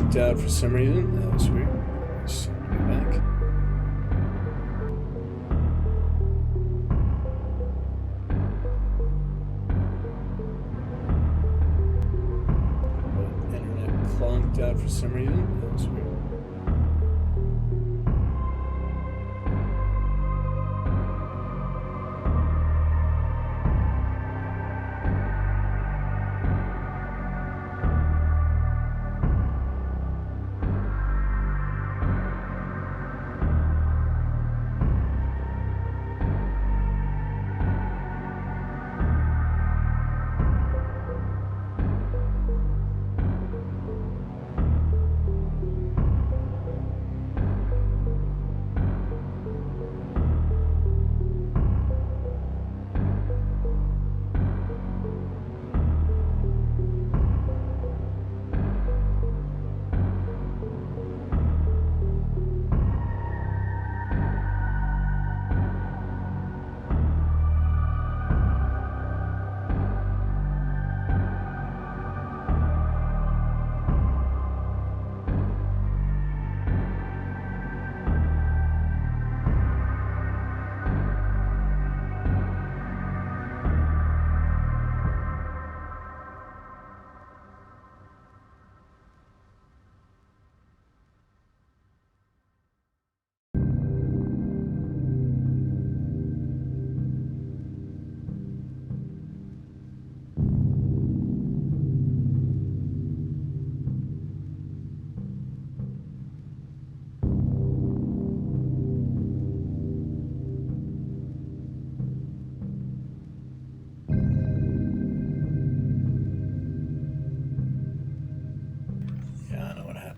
conked out for some reason. That was weird. Let's get back. Internet clonked out for some reason. That was weird.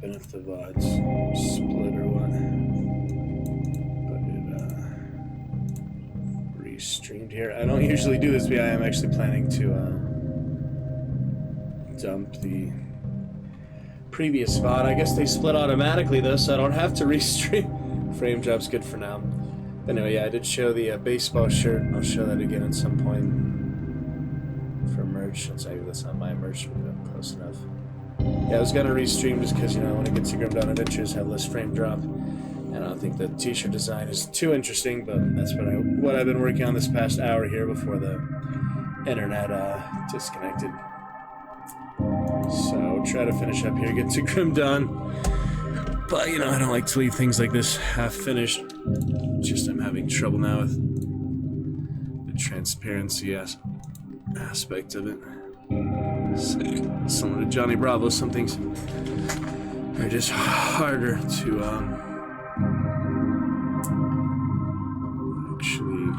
If the VOD's split or what, but it restreamed here. I don't usually do this, but I am actually planning to dump the previous VOD. I guess they split automatically though, so I don't have to restream. Frame drop's good for now. But anyway, yeah, I did show the baseball shirt. I'll show that again at some point for merch. Since that's not my merch, but I'm close enough. Yeah, I was gonna restream just because, you know, when it gets to Grim Dawn Adventures, have less frame drop. And I don't think the t-shirt design is too interesting, but that's what I've been working on this past hour here before the internet disconnected. So I'll try to finish up here, get to Grim Dawn. But, you know, I don't like to leave things like this half finished. Just I'm having trouble now with the transparency aspect of it. Similar to Johnny Bravo, some things are just harder to actually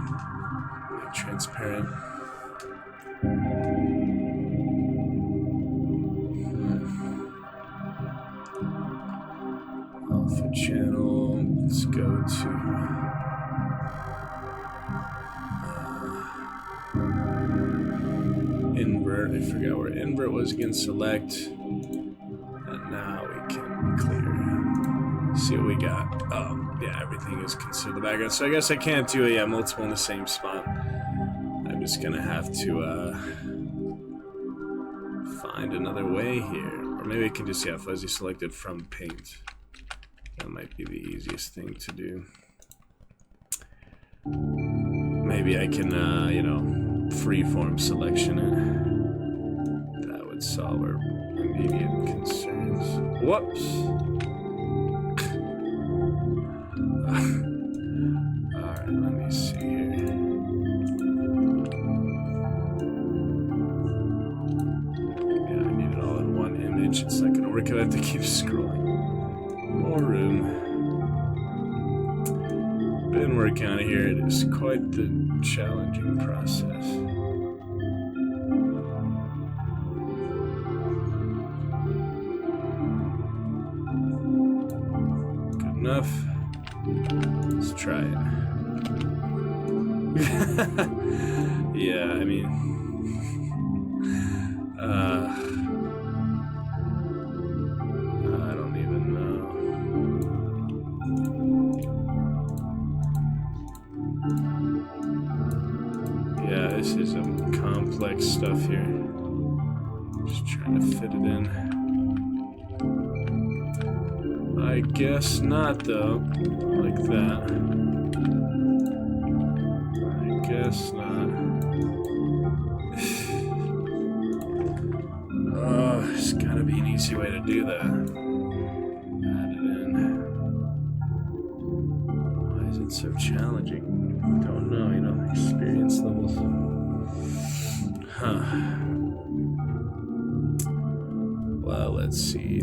make transparent. Alpha channel, let's go to invert. I forgot where invert was. Again, select, and now we can clear. See what we got. Yeah, everything is considered the background. So I guess I can't do it. Multiple in the same spot. I'm just gonna have to find another way here, or maybe I can just fuzzy selected from paint. That might be the easiest thing to do. Maybe I can, you know, freeform selection it. That would solve our immediate concerns. Whoops! Alright, let me see here. Yeah, I need it all in one image. It's not gonna work. I have to keep scrolling. More room. Been working on it here. It is quite the challenging process. Good enough. Let's try it. Yeah, I mean, I don't even know. Yeah, this is some complex stuff here. Just trying to fit it in. I guess not, though. Like that. I guess not. Oh, there's gotta be an easy way to do that. Add it in. Why is it so challenging? Don't know, you know, experience levels. Huh. Well, let's see.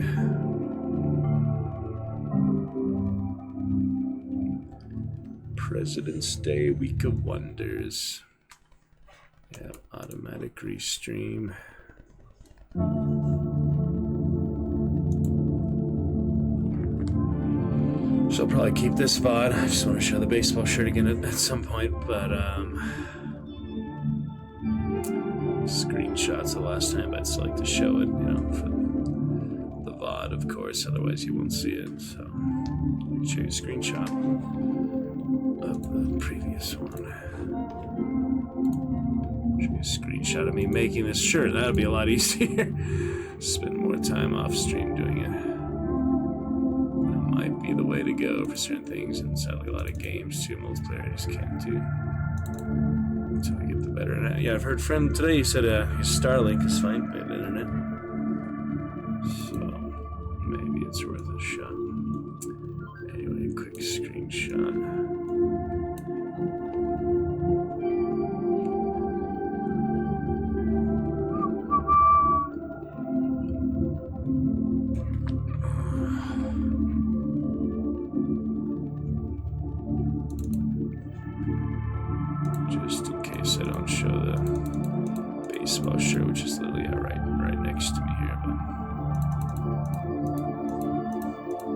President's Day Week of Wonders. Yeah, automatic restream. So I'll probably keep this VOD. I just want to show the baseball shirt again at some point, but screenshots the last time, but I'd still like to show it, you know, for the VOD, of course, otherwise you won't see it. So I'll show you a screenshot of the previous one. Show you a screenshot of me making this shirt. That'd be a lot easier. Spend more time off stream doing it. That might be the way to go for certain things, and sadly a lot of games too, multiplayer I just can't do until I get the better internet. Yeah, I've heard friend today, he said his Starlink is fine with the internet, so maybe it's worth a shot. Anyway, quick screenshot. Just in case I don't show the baseball shirt, which is literally right next to me here. But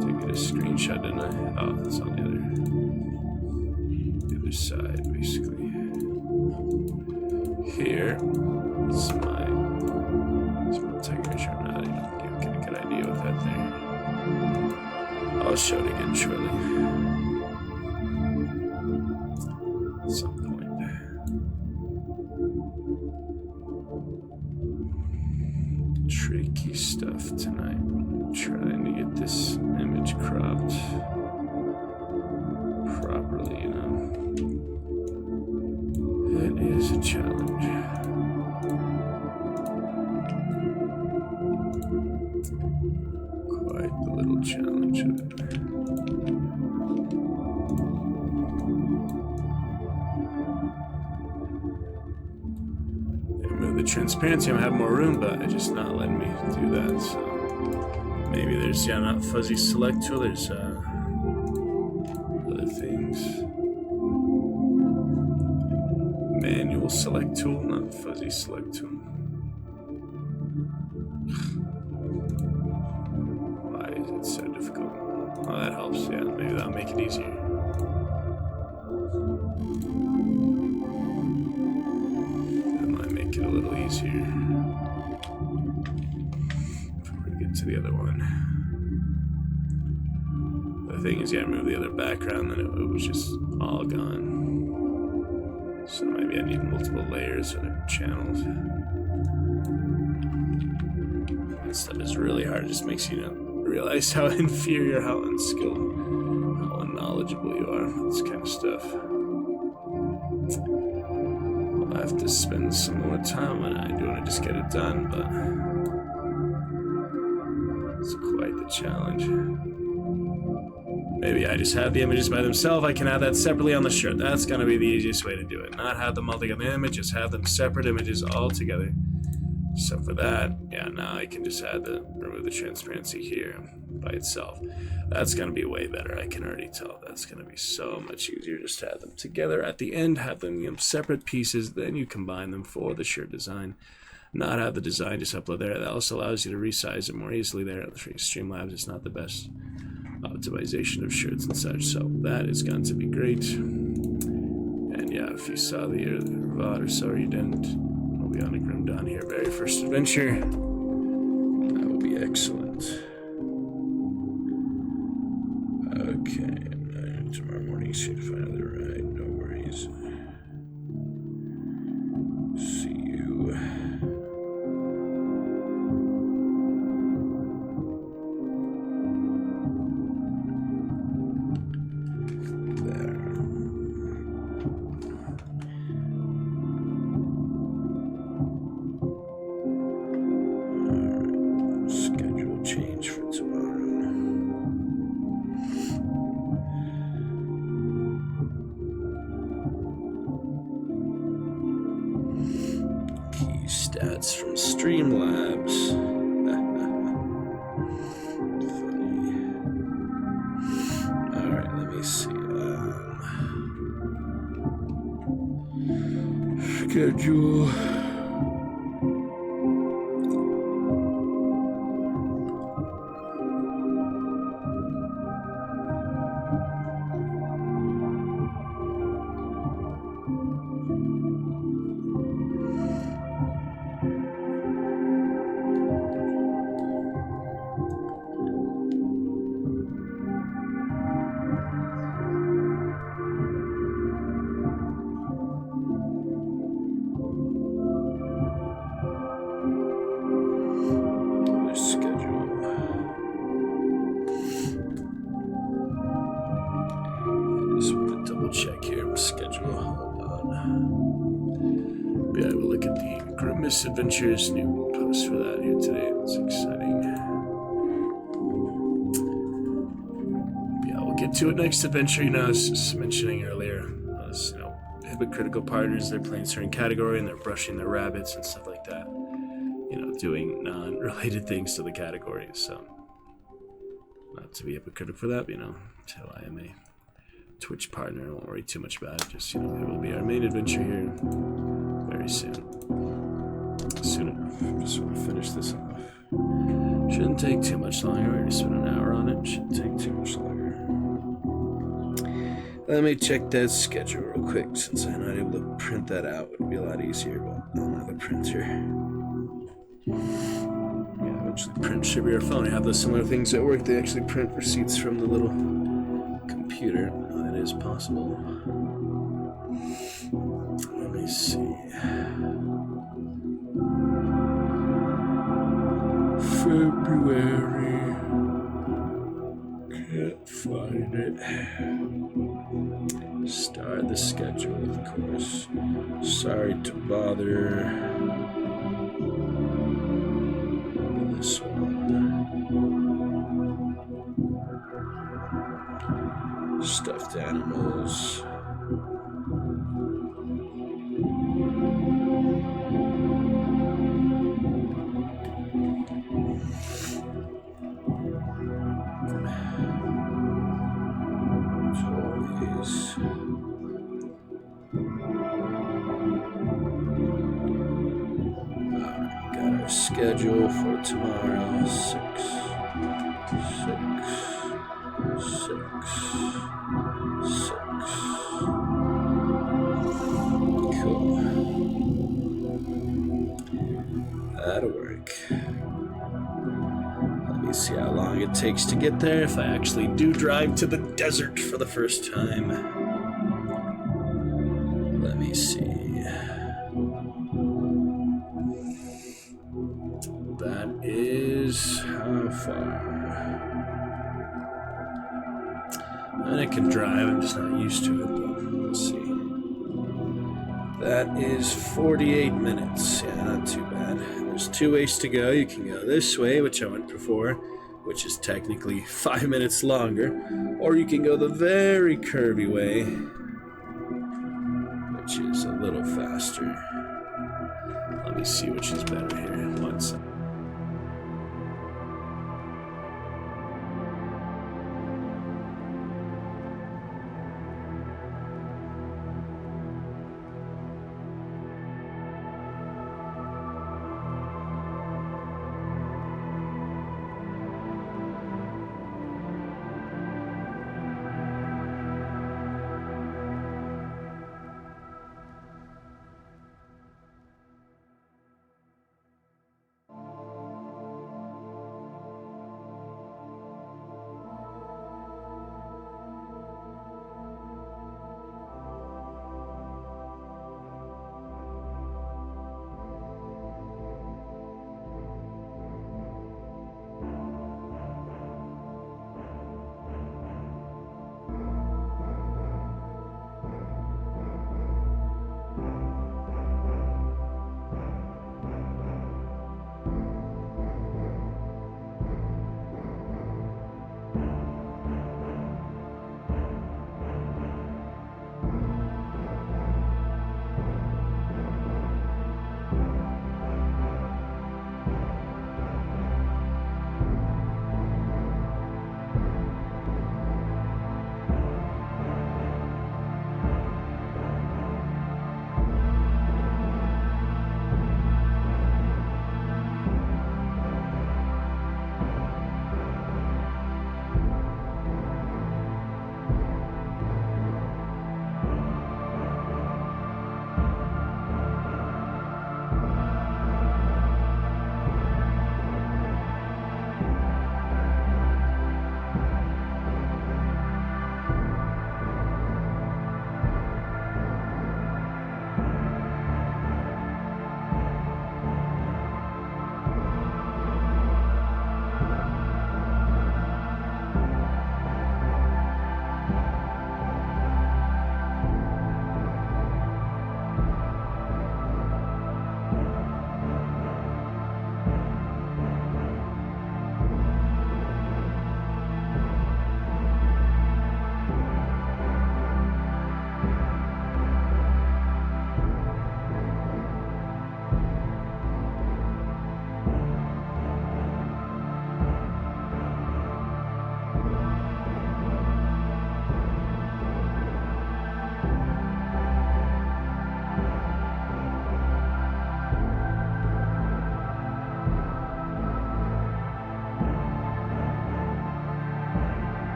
did I get a screenshot, didn't I? Oh, it's on the other side, basically. Here, it's my Tiger shirt. Now you get a good idea with that there. I'll show it again shortly. At some point. Tricky stuff tonight. Trying to get this image cropped properly, you know. It is a challenge. Quite the little challenge of it. The transparency, I'm having more room, but it's just not letting me do that. So maybe there's not fuzzy select tool. There's other things. Manual select tool, not fuzzy select tool. Why is it so difficult? Oh, that helps. Yeah, maybe that'll make it easier. Make it a little easier before we get to the other one. The thing is, move the other background, then it was just all gone. So maybe I need multiple layers or channels. That stuff is really hard. It just makes you realize how inferior, how unskilled, how unknowledgeable you are with this kind of stuff. I have to spend some more time when I do want to just get it done, but it's quite the challenge. Maybe I just have the images by themselves. I can add that separately on the shirt. That's going to be the easiest way to do it. Not have them all together in the image, just have them separate images all together. So for that, now I can just remove the transparency here by itself. That's going to be way better. I can already tell. That's going to be so much easier. Just have them together at the end, have them separate pieces, then you combine them for the shirt design. Not have the design just upload there. That also allows you to resize it more easily there. Streamlabs is not the best optimization of shirts and such, so that is going to be great. And yeah, if you saw the VOD or so, or you didn't, we'll be on a Grim Dawn here, very first adventure. That would be excellent. Okay, tomorrow morning, see to finally right. No worries. See you. stats from Streamlabs. Funny. Alright, let me see. Schedule. Adventures, new post for that here today. That's exciting. Yeah, we'll get to it next adventure. You know, I was just mentioning earlier, hypocritical partners, they're playing a certain category and they're brushing their rabbits and stuff like that. You know, doing non-related things to the category. So, not to be hypocritical for that, until I am a Twitch partner, I won't worry too much about it. Just, it will be our main adventure here very soon. Soon enough. Just want to finish this off. Shouldn't take too much longer. We already spent an hour on it. Shouldn't take too much longer. Let me check that schedule real quick, since I'm not able to print that out. It would be a lot easier, but I don't have a printer. Yeah, eventually print should be our phone. I have those similar things at work. They actually print receipts from the little computer. That is possible. Let me see. February. Can't find it. Start the schedule, of course. Sorry to bother. This one. Stuffed animals. Schedule for tomorrow, 6. Cool. That'll work. Let me see how long it takes to get there if I actually do drive to the desert for the first time. Let me see. That is how far? And I can drive, I'm just not used to it, but let's see. That is 48 minutes. Yeah, not too bad. There's 2 ways to go. You can go this way, which I went before, which is technically 5 minutes longer, or you can go the very curvy way, which is a little faster. Let me see which is better here. 1 second.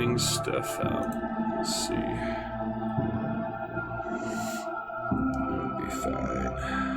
cutting stuff out. Let's see. It'll be fine.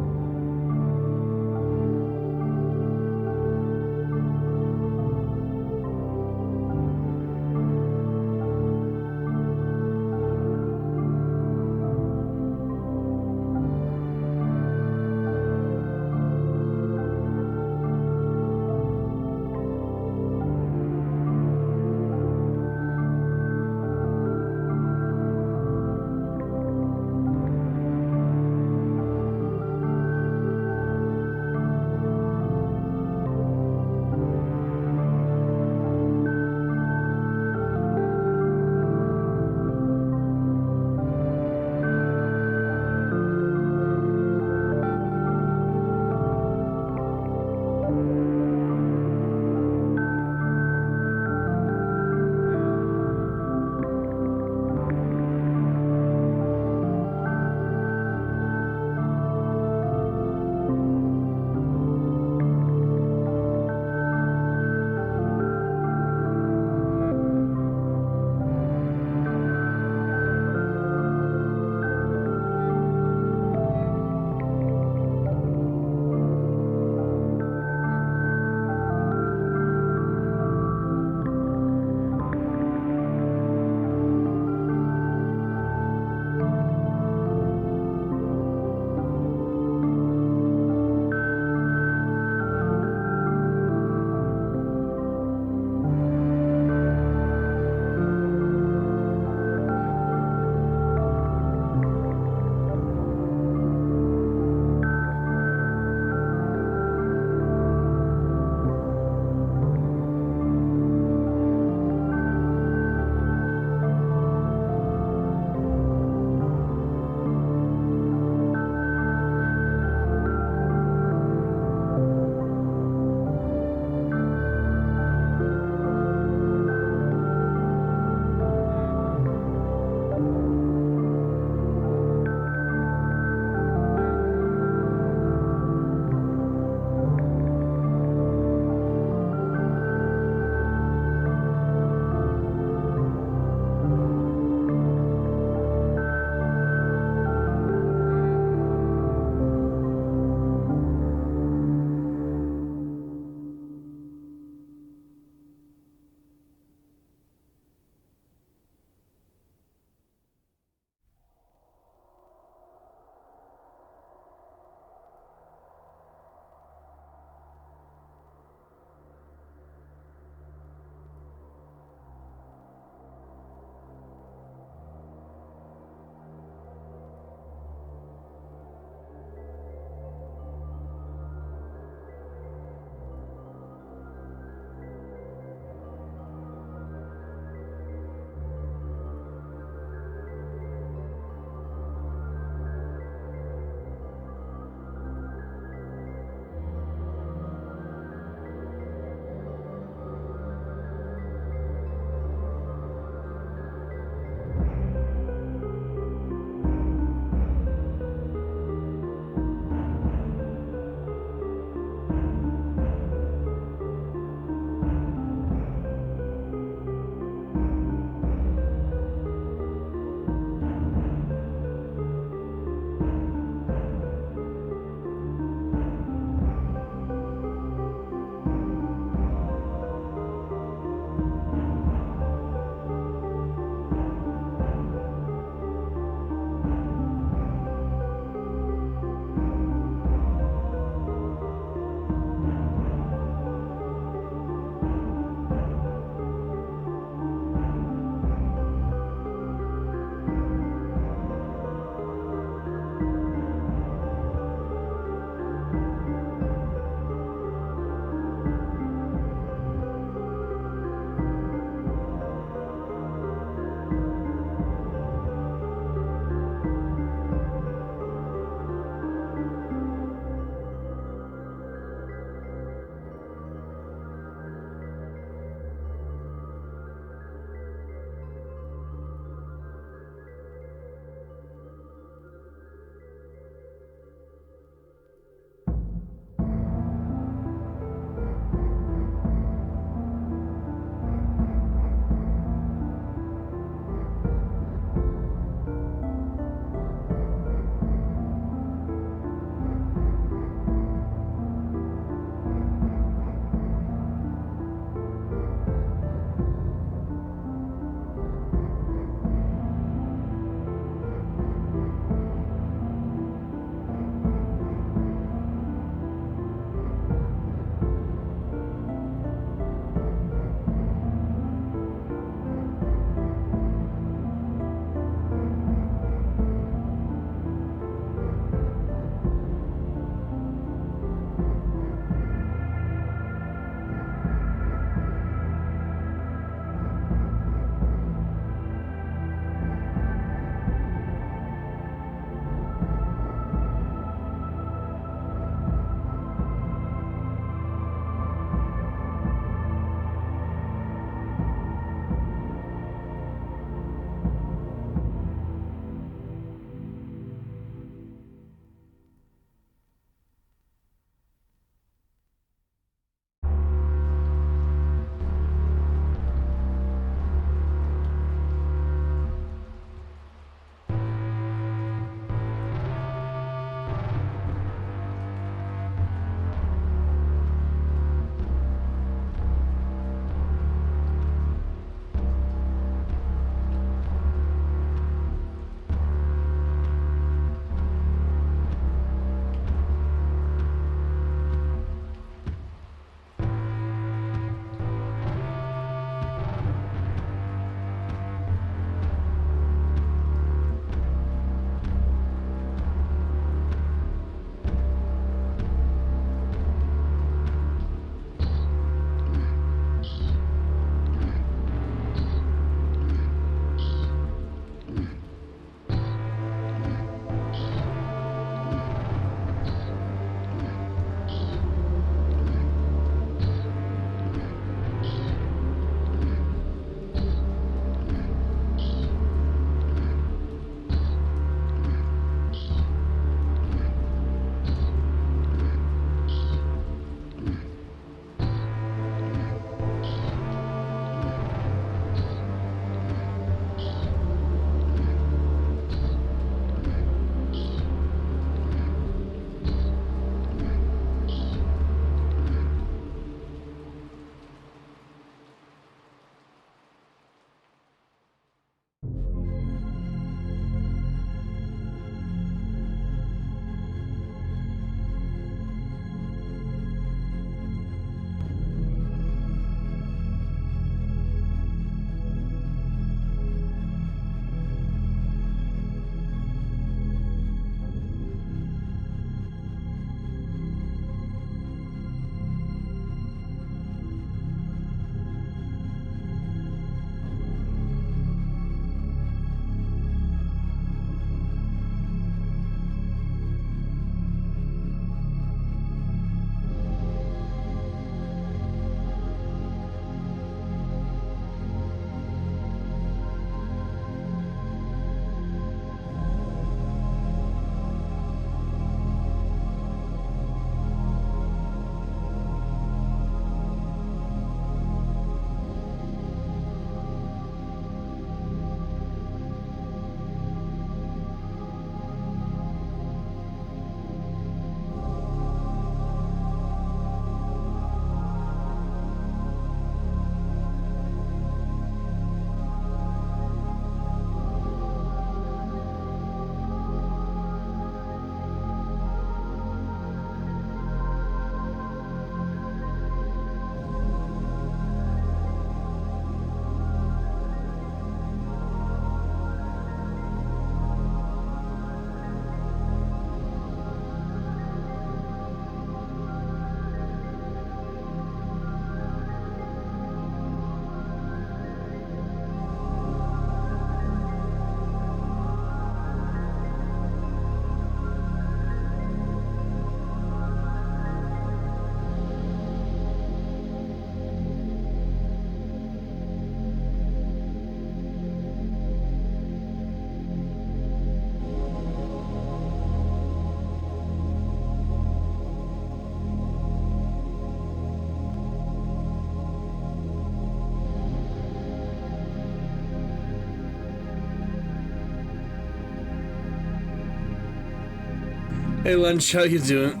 Hey Lunch, how you doing?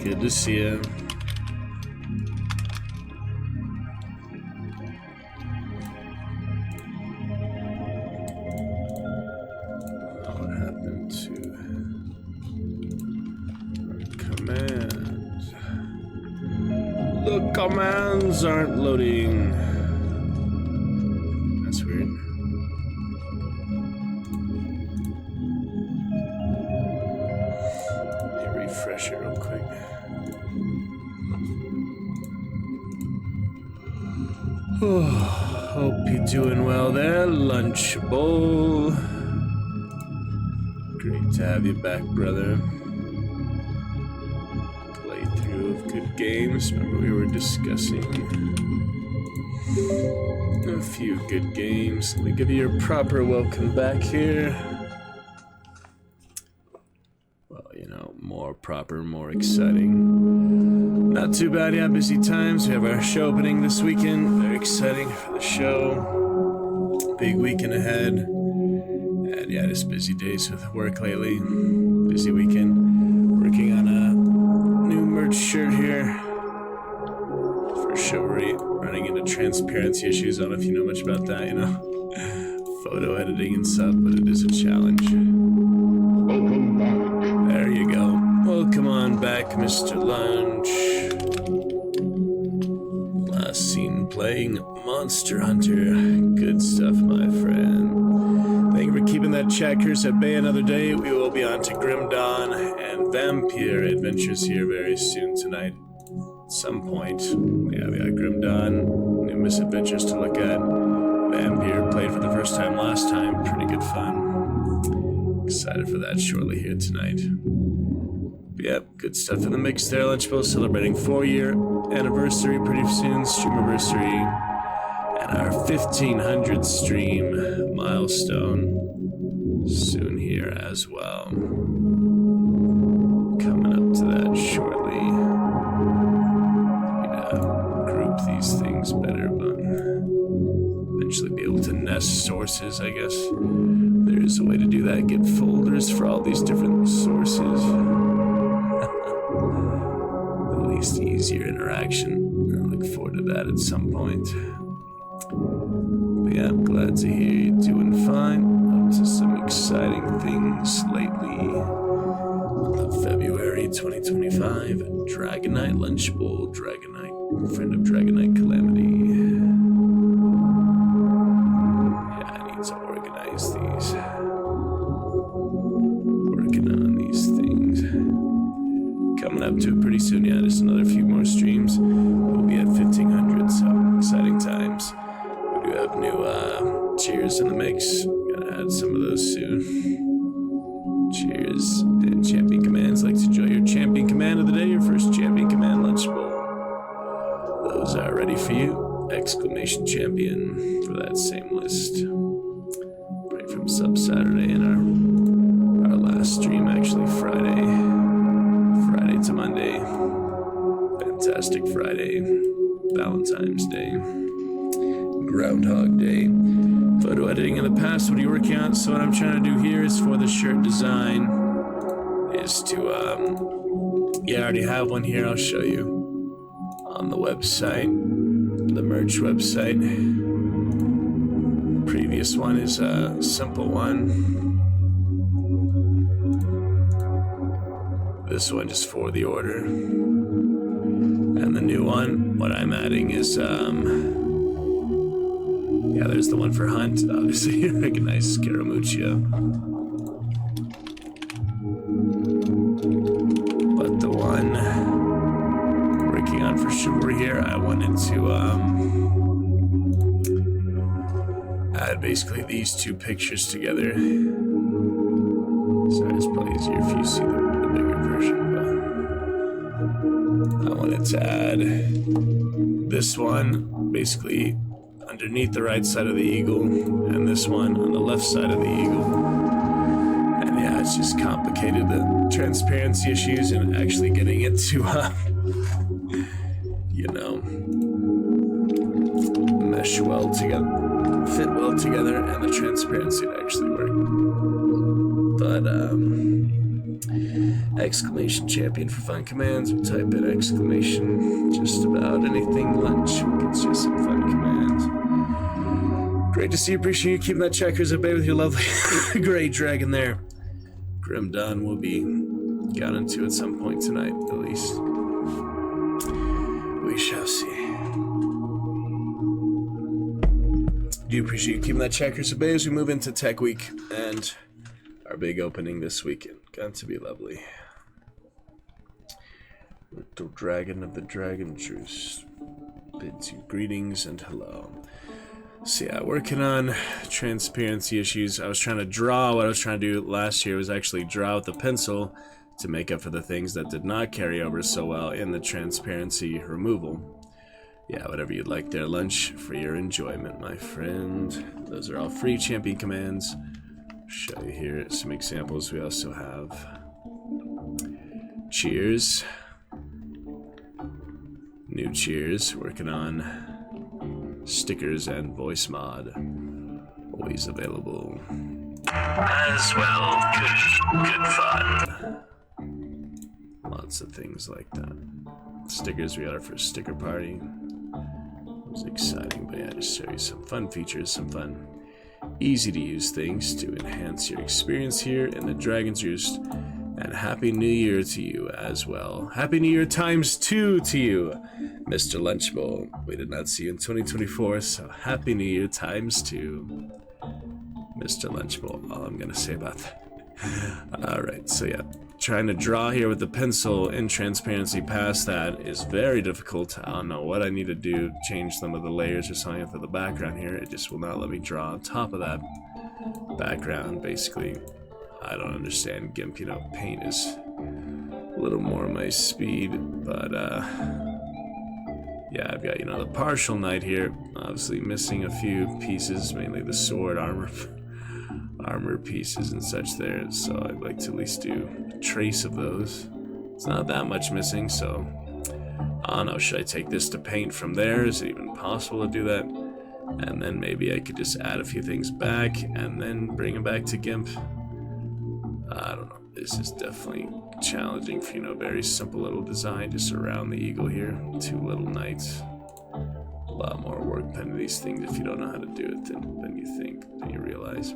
Good to see you. What happened to our commands? The commands aren't loading. That's weird. Refresh it real quick. Oh, hope you're doing well there, Lunchable. Great to have you back, brother. Playthrough of good games. Remember we were discussing a few good games. Let me give you your proper welcome back here. More proper, more exciting. Not too bad, yeah, busy times. We have our show opening this weekend. Very exciting for the show. Big weekend ahead. And yeah, just busy days with work lately. Busy weekend. Working on a new merch shirt here. For Chivalry. Running into transparency issues. I don't know if you know much about that, Photo editing and stuff, but it is a challenge. Welcome back. There you go. Welcome on back, Mr. Lunch. Last seen playing Monster Hunter. Good stuff, my friend. Thank you for keeping that chat curse at bay another day. We will be on to Grim Dawn and Vampire Adventures here very soon tonight. At some point. Yeah, we got Grim Dawn, new misadventures to look at. Vampire played for the first time last time. Pretty good fun. Excited for that shortly here tonight. But yep, good stuff in the mix there. Lunchable celebrating 4-year anniversary pretty soon, streamiversary, and our 1500 stream milestone soon here as well. Coming up to that shortly. Group these things better, but eventually be able to nest sources, I guess. There's a way to do that. Get folders for all these different sources. At least easier interaction. I look forward to that at some point. But yeah, I'm glad to hear you're doing fine. Up to some exciting things lately. February 2025. Dragonite Lunchable. Dragonite. Friend of Dragonite Calamity. To organize these. Working on these things. Coming up to it pretty soon, yeah, just another few more streams. We'll be at 1500, so exciting times. We do have new cheers in the mix. Gotta add some of those soon. Cheers and champion commands. Like to enjoy your champion command of the day, your first champion command Lunchable. Those are ready for you. Exclamation champion for that same list. From Sub Saturday and our last stream, actually Friday to Monday. Fantastic Friday, Valentine's Day, Groundhog Day. Photo editing in the past. What are you working on? So what I'm trying to do here is for the shirt design is to yeah, I already have one here. I'll show you on the website, the merch website. Previous one is a simple one. This one just for the order. And the new one, what I'm adding is, yeah, there's the one for Hunt. Obviously, you recognize Scaramuccia. But the one working on for Chivalry here, I wanted to, add basically these two pictures together. Sorry, it's probably easier if you see the bigger version, but I wanted to add this one basically underneath the right side of the eagle and this one on the left side of the eagle. And yeah, it's just complicated, the transparency issues and actually getting it to, mesh well together. Fit well together and the transparency to actually work. But Exclamation champion for fun commands. We type in exclamation just about anything lunch. We get you some fun commands. Great to see you. Appreciate you keeping that checkers at bay with your lovely gray dragon there. Grim Dawn will be got into at some point tonight, at least. We shall see. Do appreciate you keeping that checkers at bay as we move into Tech Week and our big opening this weekend. Got to be lovely. Little dragon of the dragon truce bids you greetings and hello. So yeah, working on transparency issues. I was trying to draw. What I was trying to do last year was actually draw with the pencil to make up for the things that did not carry over so well in the transparency removal. Yeah, whatever you'd like there, lunch, for your enjoyment, my friend. Those are all free champion commands. Show you here some examples. We also have cheers. New cheers, working on stickers and voice mod. Always available. As well, good fun. Lots of things like that. Stickers we got our first sticker party. It was exciting, but yeah, just show you some fun features, some fun, easy to use things to enhance your experience here in the Dragon's Roost. And Happy New Year to you as well. Happy New Year ×2 to you, Mr. Lunchbowl. We did not see you in 2024, so Happy New Year ×2, Mr. Lunchbowl. All I'm gonna say about that. Alright, so yeah, trying to draw here with the pencil in transparency past that is very difficult. I don't know what I need to do, change some of the layers or something for the background here. It just will not let me draw on top of that background. Basically, I don't understand GIMP, you know, paint is a little more my speed, but yeah, I've got, you know, the partial knight here, obviously missing a few pieces, mainly the sword armor pieces and such there, so I'd like to at least do a trace of those. It's not that much missing, so I don't know, should I take this to paint from there? Is it even possible to do that? And then maybe I could just add a few things back and then bring them back to GIMP. I don't know, this is definitely challenging for, you know, very simple little design just around the eagle here. 2 little knights. A lot more work pen to these things if you don't know how to do it than you think, than you realize.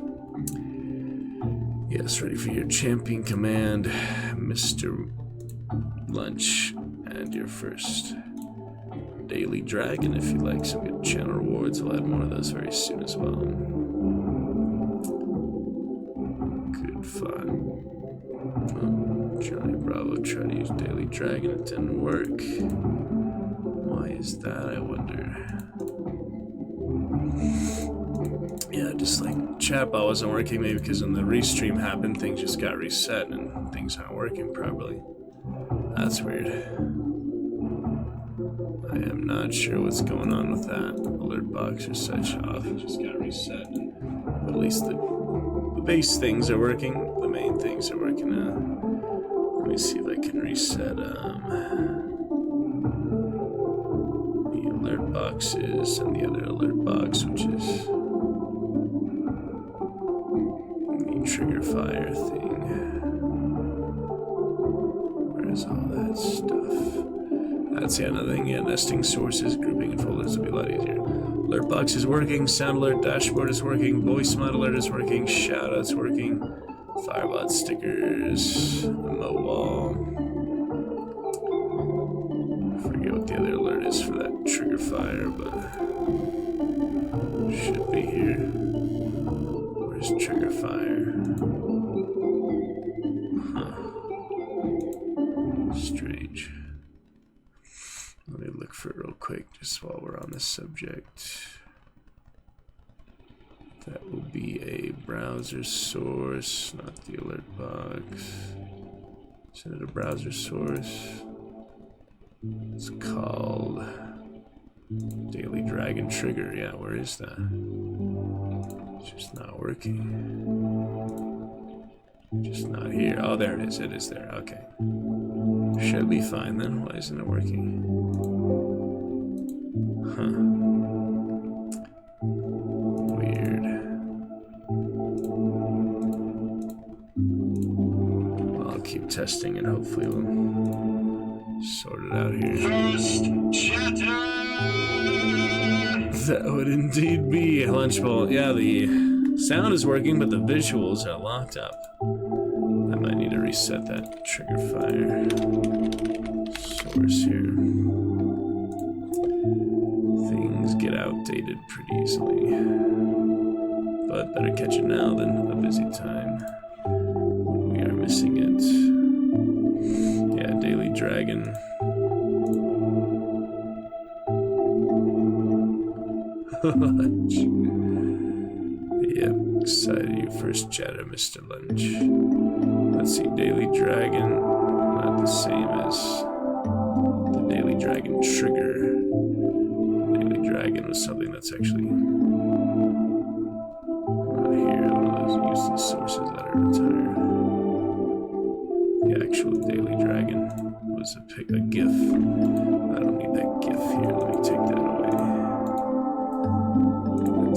Yes, ready for your champion command, Mr. Lunch, and your first daily dragon. If you like some good channel rewards, we'll add more of those very soon as well. Good fun. Oh, Johnny Bravo tried to use daily dragon, it didn't work. Why is that, I wonder? Yeah, just like chatbot wasn't working, maybe because when the restream happened, things just got reset and things aren't working properly. That's weird. I am not sure what's going on with that. Alert box or such off. It just got reset. But at least the base things are working. The main things are working now. Let me see if I can reset the alert boxes and the other alert box, which is trigger fire thing. Where's all that stuff? That's the other thing. Yeah, nesting sources, grouping and folders will be a lot easier. Alert box is working, sound alert dashboard is working, voice mod alert is working, shoutouts working, firebot stickers, Mowall. I forget what the other alert is for that trigger fire, but should be here. Where's trigger fire? Huh. Strange. Let me look for it real quick just while we're on this subject. That will be a browser source, not the alert box. Is it a browser source? It's called Daily Dragon Trigger. Yeah, where is that? It's just not working. Just not here. Oh, there it is. It is there. Okay. Should be fine then. Why isn't it working? Huh. Weird. Well, I'll keep testing and hopefully we'll sort it out here. First chatter. That would indeed be Lunchbowl. Yeah, the sound is working, but the visuals are locked up. I might need to reset that trigger fire source here. Things get outdated pretty easily. But better catch it now than a busy time when we are missing it. Yeah, Daily Dragon. Yep, excited you first chatter, Mr. Lunch. Let's see, Daily Dragon, not the same as the Daily Dragon trigger. Daily Dragon was something that's actually not here, one of those useless sources that are retired. The actual Daily Dragon was a GIF. I don't need that GIF here, let me take that away.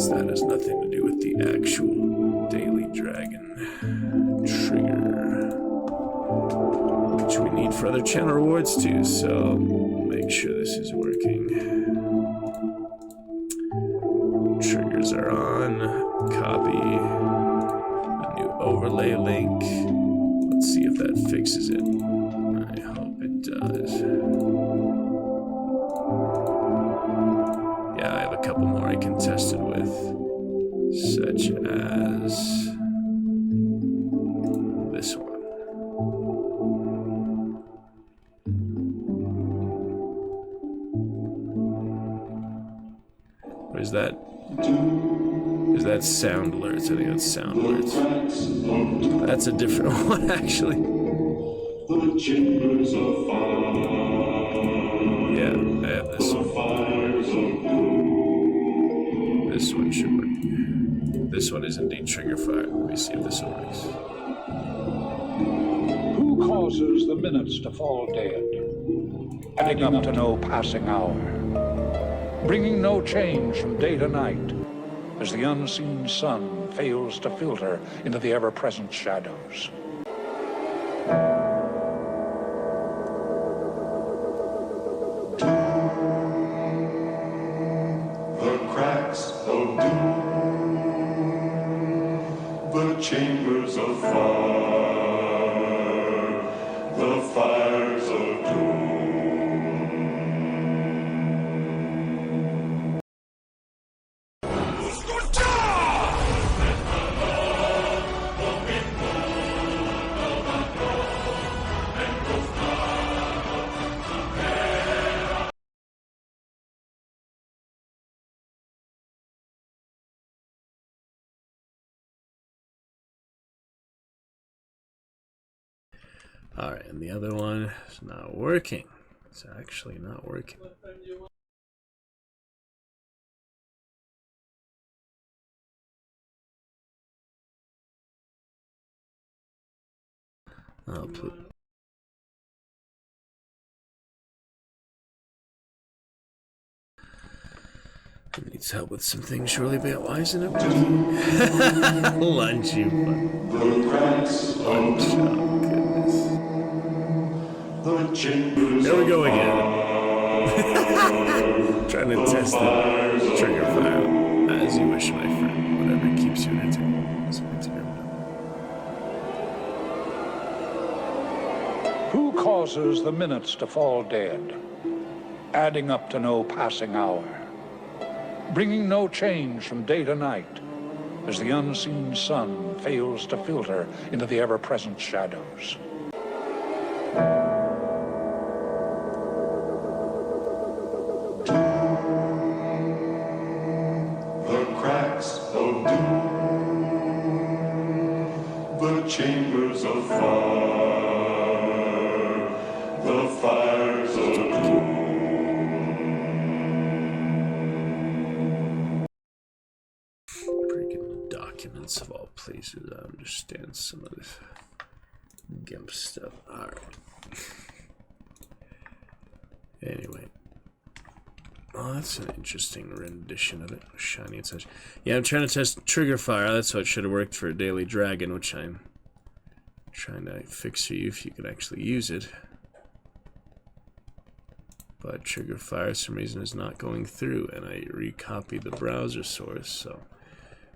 That has nothing to do with the actual Daily Dragon trigger, which we need for other channel rewards too, so make sure this is working. Triggers are on. Copy the new overlay link. Let's see if that fixes it. I hope it does. Yeah, I have a couple more I can test it with, such as this one. Or is that sound alerts? I think that's sound alerts. That's a different one, actually. The chambers of fire. Yeah, I have this one. This one should work. This one is indeed trigger fire. Let me see if this one works. Who causes the minutes to fall dead, adding up to no passing hour, bringing no change from day to night, as the unseen sun fails to filter into the ever-present shadows? The cracks of doom. The chambers of fire. The fires of doom. Alright, and the other one is not working. It's actually not working. I'll put... It needs help with some things, surely, but why isn't it working? Lunch, you fuck. The cracks of Lunch, oh goodness. the chambers There we go of again. Trying to test the trigger file. As you wish, my friend. Whatever keeps you entertained. That's what it's about. Who causes the minutes to fall dead, adding up to no passing hour, bringing no change from day to night, as the unseen sun fails to filter into the ever-present shadows? the cracks of doom. The chambers of fire. The fires of doom. Freaking documents of all places. I understand some of this GIMP stuff. Alright. Anyway. Oh, that's an interesting rendition of it. Shiny and such. Yeah, I'm trying to test trigger fire. That's what should have worked for Daily Dragon, which I'm Trying to fix for you if you can actually use it. But trigger fire, for some reason, is not going through, and I recopied the browser source, so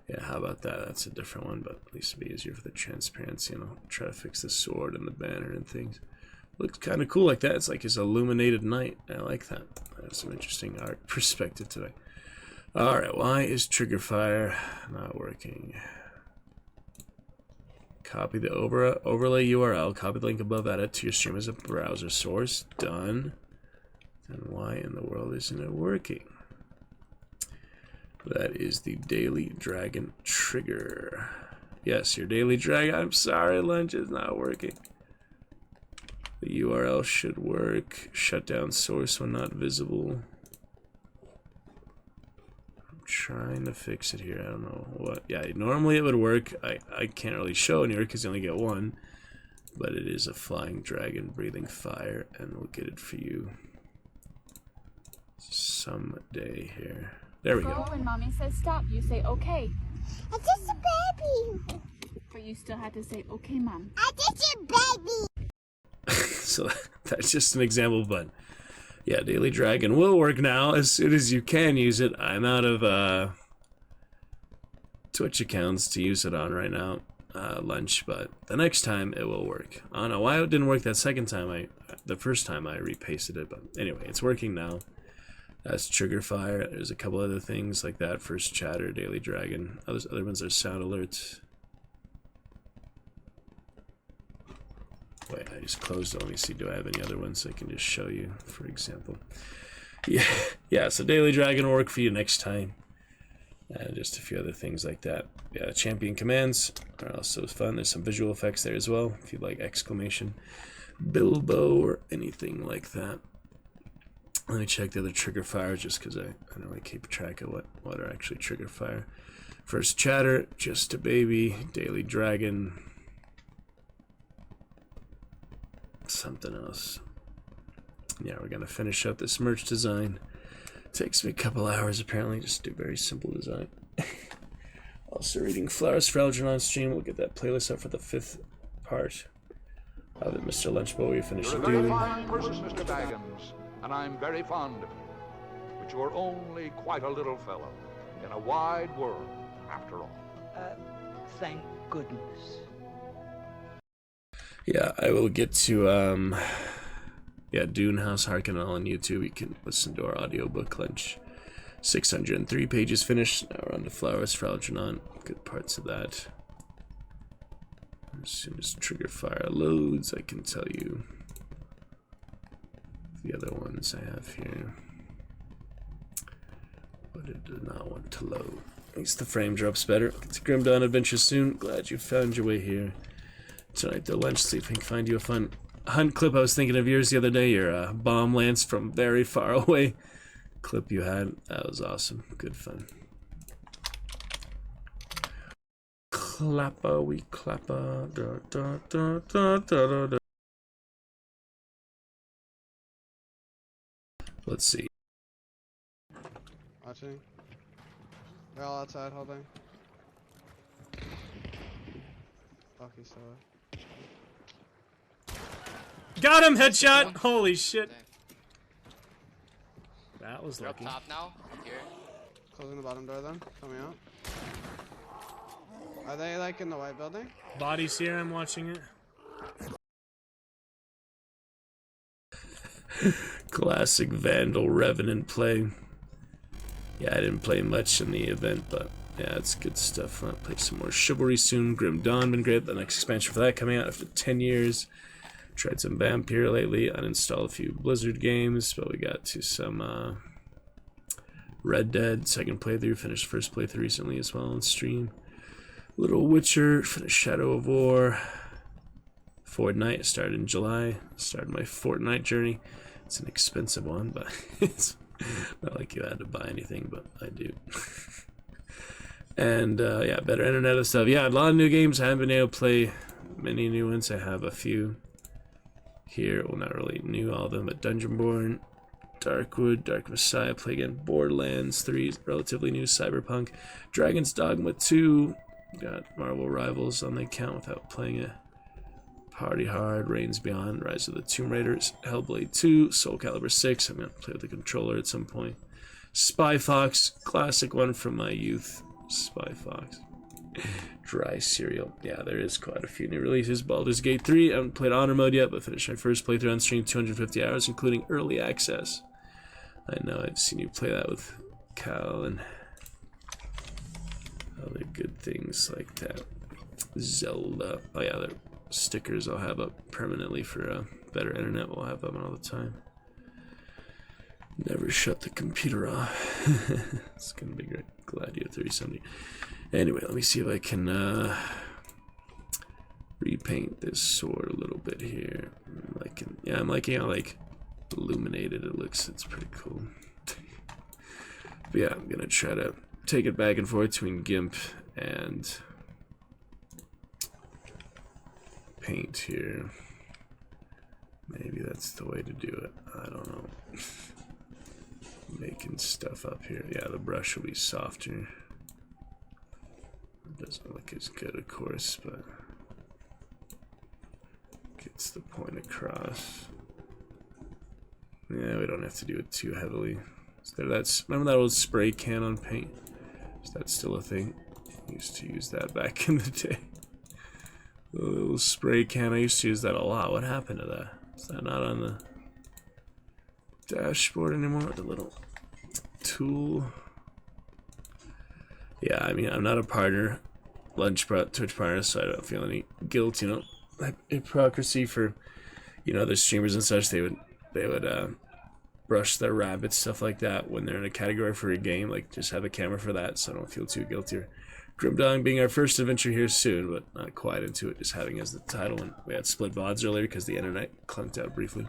yeah, how about that? That's a different one, but at least it'll be easier for the transparency, and I'll try to fix the sword and the banner and things. Looks kind of cool like that. It's like his illuminated knight. I like that. That's some interesting art perspective today. Alright, why is trigger fire not working? Copy the overlay URL, copy the link above, add it to your stream as a browser source. Done. Then why in the world isn't it working? That is the Daily Dragon trigger. Yes, your Daily Dragon. I'm sorry, Lunch is not working. The URL should work. Shut down source when not visible. I'm trying to fix it here. I don't know what. Yeah, normally it would work. I can't really show anywhere because you only get one. But it is a flying dragon breathing fire, and we'll get it for you someday here. There we go. When mommy says stop, you say okay. It's just a baby. But you still had to say okay, mom. It's just a baby. So that's just an example, but yeah, Daily Dragon will work now as soon as you can use it. I'm out of Twitch accounts to use it on right now, Lunch, but the next time it will work. I don't know why it didn't work that second time. The first time I repasted it, but anyway, it's working now. That's trigger fire. There's a couple other things like that. First chatter, Daily Dragon. Other ones are sound alerts. Wait, I just closed it. Let me see. Do I have any other ones I can just show you, for example? Yeah. So Daily Dragon will work for you next time. And just a few other things like that. Yeah, champion commands are also fun. There's some visual effects there as well, if you like exclamation, Bilbo, or anything like that. Let me check the other trigger fires just because I don't really keep track of what are actually trigger fire. First chatter, just a baby, Daily Dragon, something else. Yeah, we're gonna finish up this merch design. Takes me a couple hours apparently, just do very simple design. Also reading Flowers for Algernon stream. We'll get that playlist up for the 5th part of it. Mr. Lunchbowl, we finished You're a doing. very fine person, Mr. Baggins, and I'm very fond of you. But you're only quite a little fellow in a wide world, after all. Thank goodness. Yeah, I will get to Dune House Harkonnens on YouTube. You can listen to our audiobook Lunch. 603 pages finished. Now we're on to Flowers for Algernon. Good parts of that. As soon as trigger fire loads, I can tell you the other ones I have here. But it did not want to load. At least the frame drops better. Get to Grim Dawn Adventure soon. Glad you found your way here tonight. The Lunch, see if we can find you a fun hunt clip. I was thinking of yours the other day. Your bomb lance from very far away clip you had. That was awesome. Good fun. Clapper, we clapper. Da, da, da, da, da, da. Let's see. Watching. They're all outside holding. Fuck, he's still there. Got him! Headshot! Holy shit. That was lucky. Up top now. Here. Closing the bottom door then. Coming out. Are they like in the white building? Bodies here, I'm watching it. Classic Vandal Revenant play. Yeah, I didn't play much in the event, but yeah, it's good stuff. I'll play some more Chivalry soon. Grim Dawn been great. The next expansion for that coming out after 10 years. Tried some Vampire lately. Uninstalled a few Blizzard games, but we got to some Red Dead second playthrough. Finished first playthrough recently as well on stream. Little Witcher. Finished Shadow of War. Fortnite started in July. Started my Fortnite journey. It's an expensive one, but it's not like you had to buy anything, but I do. And yeah, better internet and stuff. Yeah, a lot of new games. I haven't been able to play many new ones. I have a few here. Well, not really new, all of them, but Dungeonborn, Darkwood, Dark Messiah, play again. Borderlands 3, relatively new. Cyberpunk, Dragon's Dogma 2. Got Marvel Rivals on the account without playing a Party Hard, Reigns Beyond, Rise of the Tomb Raiders, Hellblade 2, Soul Calibur 6. I'm going to play with the controller at some point. Spy Fox, classic one from my youth. Spy Fox. Dry Cereal. Yeah, there is quite a few new releases. Baldur's Gate 3. I haven't played Honor Mode yet, but finished my first playthrough on stream, 250 hours, including early access. I know I've seen you play that with Cal and other good things like that. Zelda. Oh yeah, the stickers I'll have up permanently for better internet. We'll have them all the time. Never shut the computer off. It's gonna be great. Gladiator 3070. Anyway, let me see if I can repaint this sword a little bit here. I'm liking how like illuminated it looks. It's pretty cool. But yeah, I'm gonna try to take it back and forth between GIMP and paint here. Maybe that's the way to do it. I don't know. Making stuff up here. Yeah, the brush will be softer. It doesn't look as good, of course, but gets the point across. Yeah, we don't have to do it too heavily. Remember that old spray can on paint? Is that still a thing? I used to use that back in the day. The little spray can, I used to use that a lot. What happened to that? Is that not on the dashboard anymore? The little tool. Yeah, I mean, I'm not a partner, Twitch partner, so I don't feel any guilt, you know. Hypocrisy for, you know, other streamers and such. They would brush their rabbits, stuff like that, when they're in a category for a game. Like, just have a camera for that, so I don't feel too guilty. Or Grimdong being our first adventure here soon, but not quite into it, just having as the title. And we had split VODs earlier because the internet clunked out briefly.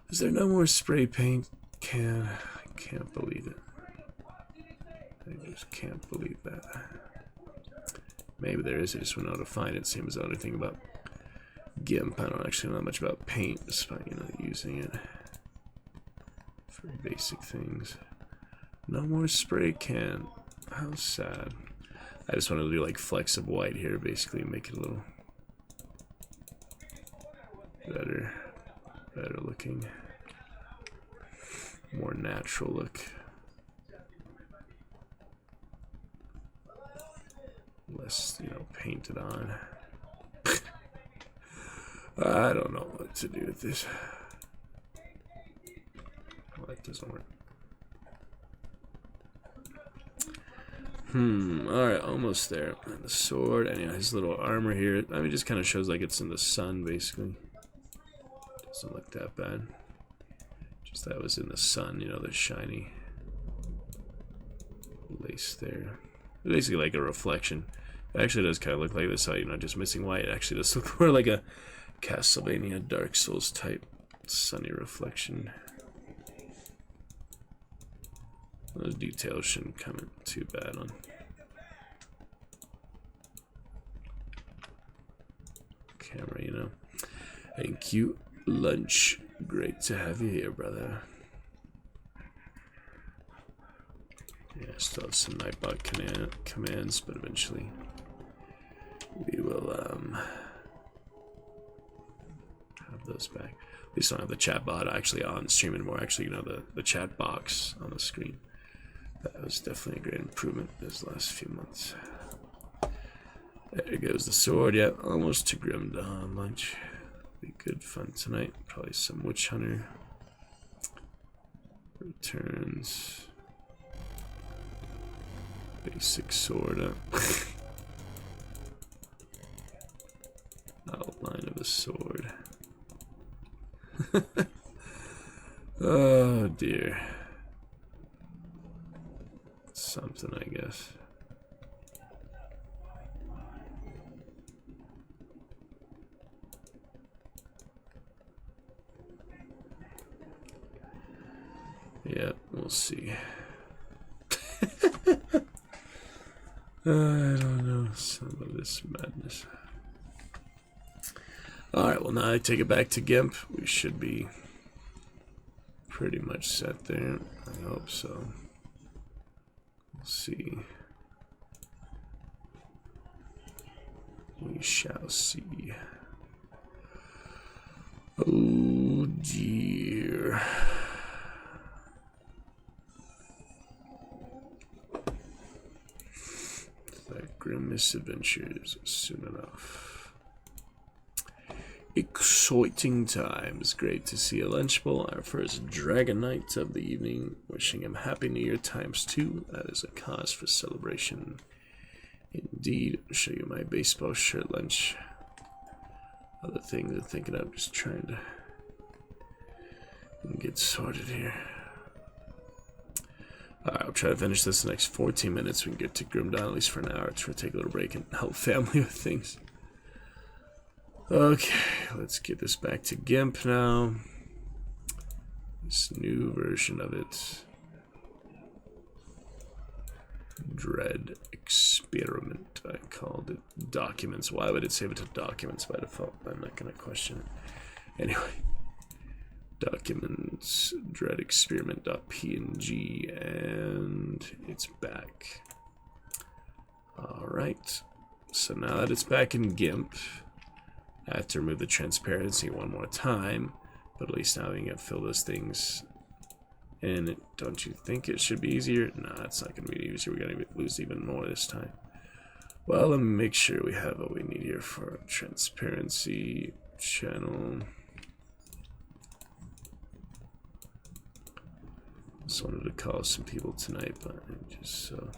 Is there no more spray paint can? I can't believe it. I just can't believe that. Maybe there is, I just wouldn't know how to find it. Same as the other thing about GIMP. I don't actually know much about paint, despite, you know, using it for basic things. No more spray can. How sad. I just wanted to do like flecks of white here, basically, make it a little better looking, more natural look. Less, you know, painted on. I don't know what to do with this. Well, that doesn't work. Alright, almost there. And the sword, and yeah, his little armor here. I mean, it just kind of shows like it's in the sun, basically. Doesn't look that bad. Just that was in the sun, you know, the shiny lace there. Basically like a reflection. It actually does kind of look like this, how, you know, just missing white. It actually does look more like a Castlevania Dark Souls type sunny reflection. Those details shouldn't come in too bad on camera, you know. Thank you, Lunch. Great to have you here, brother. Yeah, still have some Nightbot commands, but eventually we will have those back. At least I don't have the chat bot actually on stream anymore. Actually, you know, the chat box on the screen. That was definitely a great improvement this last few months. There goes the sword. Yeah, almost to Grim Dawn Lunch. Be good fun tonight. Probably some Witch Hunter returns. Basic sword up. Outline of a sword. Oh dear. Something, I guess. Yeah, we'll see. I don't know, some of this madness. Alright, well now I take it back to GIMP. We should be pretty much set there. I hope so. We'll see. We shall see. dear. The grim misadventures soon enough. Exciting times. Great to see a Lunchbowl, our first Dragon Knight of the evening. Wishing him Happy New Year ×2. That is a cause for celebration. Indeed. I'll show you my baseball shirt, Lunch. Other things I'm thinking of, just trying to get sorted here. Alright, I'll try to finish this in the next 14 minutes. We can get to Grimdawn at least for an hour. Try to take a little break and help family with things. Okay, let's get this back to GIMP now. This new version of it. Dread Experiment. I called it Documents. Why would it save it to Documents by default? I'm not going to question it. Anyway. Documents. Dread Experiment.png. And it's back. Alright. So now that it's back in GIMP, I have to remove the transparency one more time. But at least now we can fill those things. And don't you think it should be easier? Nah, it's not going to be easier. We're going to lose even more this time. Well, let me make sure we have what we need here for transparency channel. Just wanted to call some people tonight, but I'm just so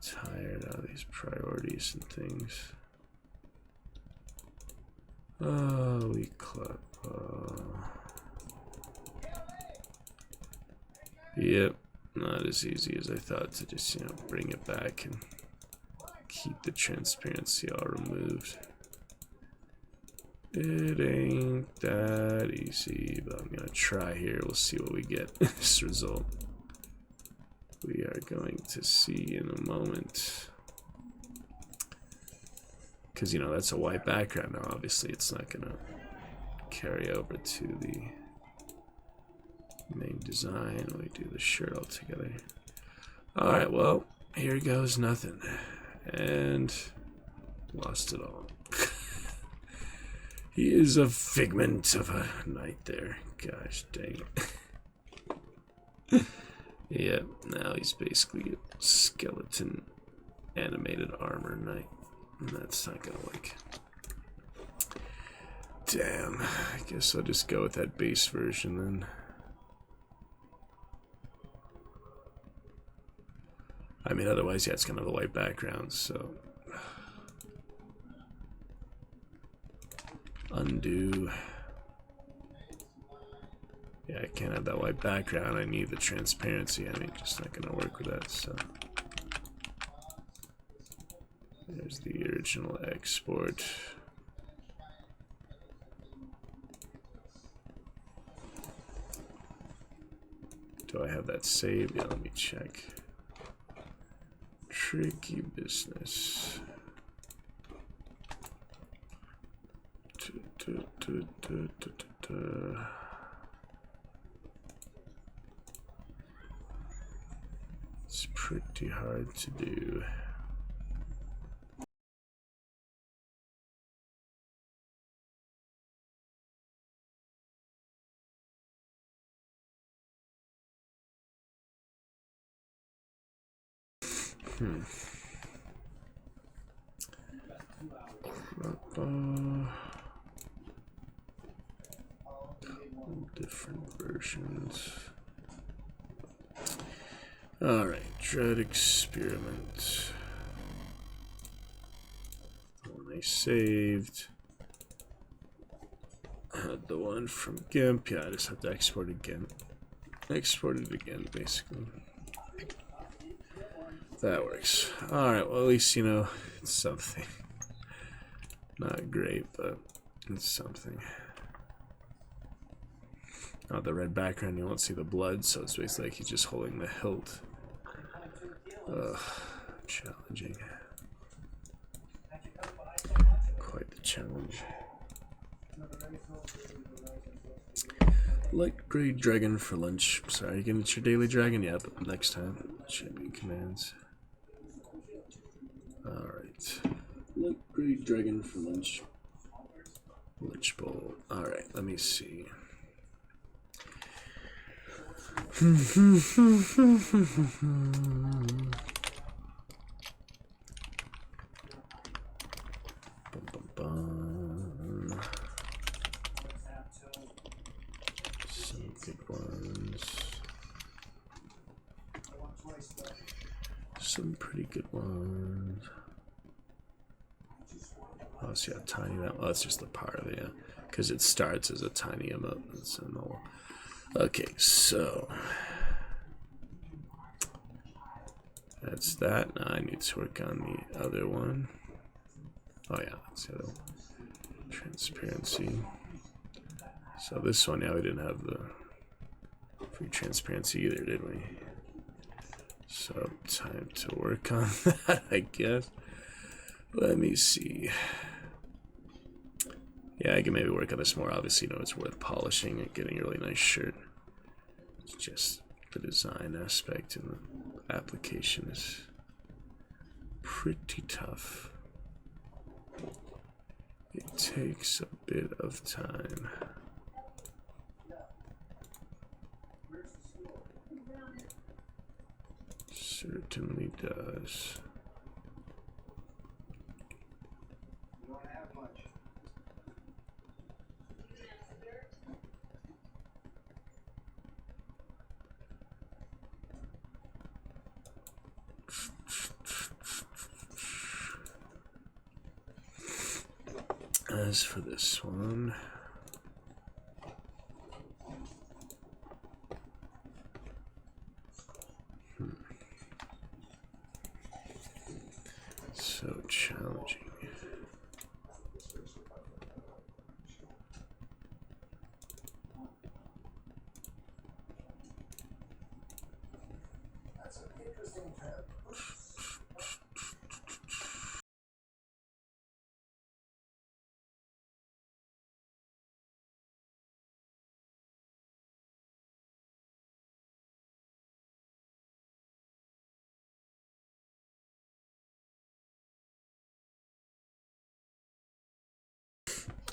tired of these priorities and things. Oh, we clap. Yep, not as easy as I thought to just, bring it back and keep the transparency all removed. It ain't that easy, but I'm gonna try here. We'll see what we get. This result we are going to see in a moment. Because, that's a white background now. Obviously, it's not gonna carry over to the main design. We do the shirt all together. Alright, well, here goes nothing. And lost it all. He is a figment of a knight there. Gosh dang it. Yep, now he's basically a skeleton animated armor knight. And that's not gonna work. Damn, I guess I'll just go with that base version then. I mean, otherwise, yeah, it's kind of a white background, so. Undo. Yeah, I can't have that white background. I need the transparency. I mean, just not gonna work with that, so. There's the original export. Do I have that saved? Yeah, let me check. Tricky business. It's pretty hard to do. Different versions. Alright, Dread Experiment. The one I saved. Had the one from GIMP. Yeah, I just have to export again. Export it again, basically. That works. Alright, well, at least, it's something. Not great, but it's something. Oh, the red background, you won't see the blood, so it's basically like he's just holding the hilt. Ugh, challenging. Quite the challenge. Light gray dragon for lunch. Sorry, again, it's your daily dragon? Yep, next time. Champion commands. Alright. Light gray dragon for lunch. Lunch bowl. Alright, let me see. Bum. Some good ones. Some pretty good ones. Oh, see how tiny that. Oh, that's just the part of it, yeah. Because it starts as a tiny amount. That's a normal. Okay, so that's that. Now I need to work on the other one. Oh yeah, that's the other one. Transparency. So this one, yeah, we didn't have the free transparency either, did we? So time to work on that, I guess. Let me see. Yeah, I can maybe work on this more. Obviously, you know, it's worth polishing and getting a really nice shirt. It's just the design aspect and the application is pretty tough. It takes a bit of time. Certainly does. As for this one, so challenging.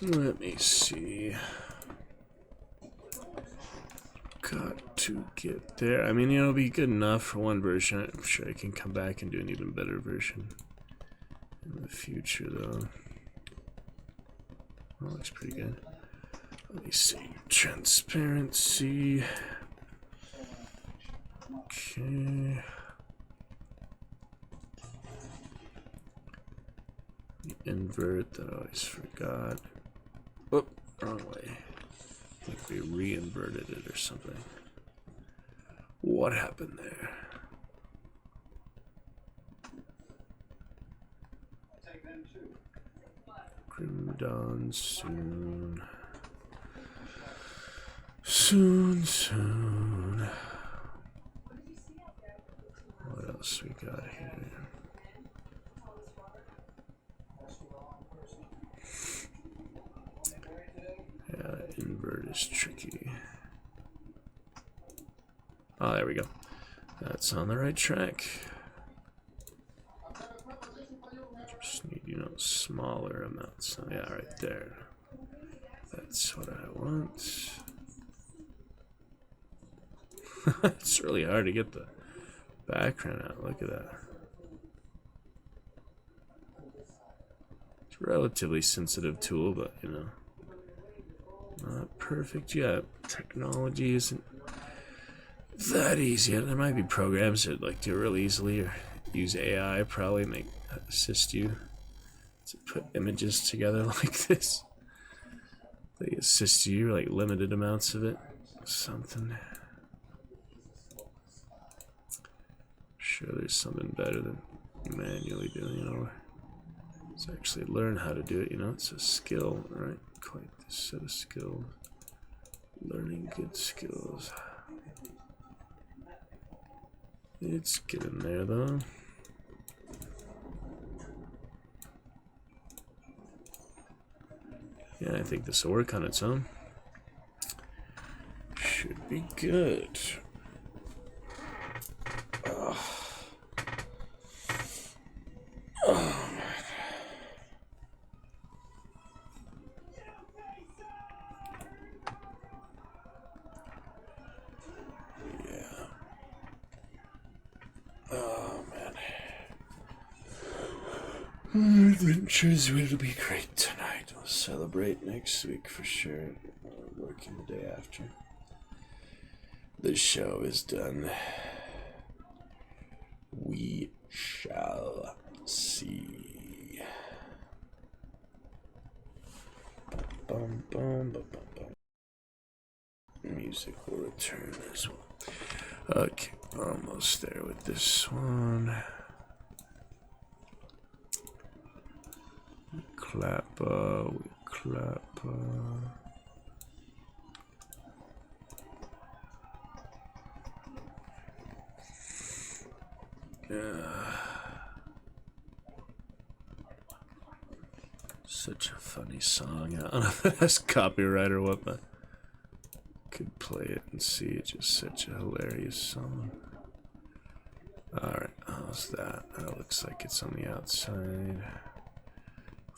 Let me see. Got to get there. I mean, it'll be good enough for one version. I'm sure I can come back and do an even better version in the future, though. That looks pretty good. Let me see. Transparency. Okay. The invert that I always forgot. Whoop, wrong way. I think we re-inverted it or something. What happened there? Grim dawn soon. Soon. What else we got here? Yeah, invert is tricky. Oh, there we go. That's on the right track. Just need, you know, smaller amounts. Oh, yeah, right there. That's what I want. It's really hard to get the background out. Look at that. It's a relatively sensitive tool, but, you know, not perfect yet. Technology isn't that easy. There might be programs that like do it real easily, or use AI probably make assist you to put images together like this. They assist you like limited amounts of it. Something. Sure, there's something better than manually doing it. You know, let's actually learn how to do it. You know, it's a skill, right? Quite the set of skills. Learning good skills. It's getting there though. Yeah, I think this will work on its own. Should be good. Yeah. Our adventures will be great tonight. We'll celebrate next week for sure. Working the day after. The show is done. We shall see. Bum, bum, bum, bum, bum. Music will return as well. Okay, almost there with this one. We clap. Such a funny song. I don't know if it has copyright or what, but could play it and see. It's just such a hilarious song. Alright, how's that? That looks like it's on the outside.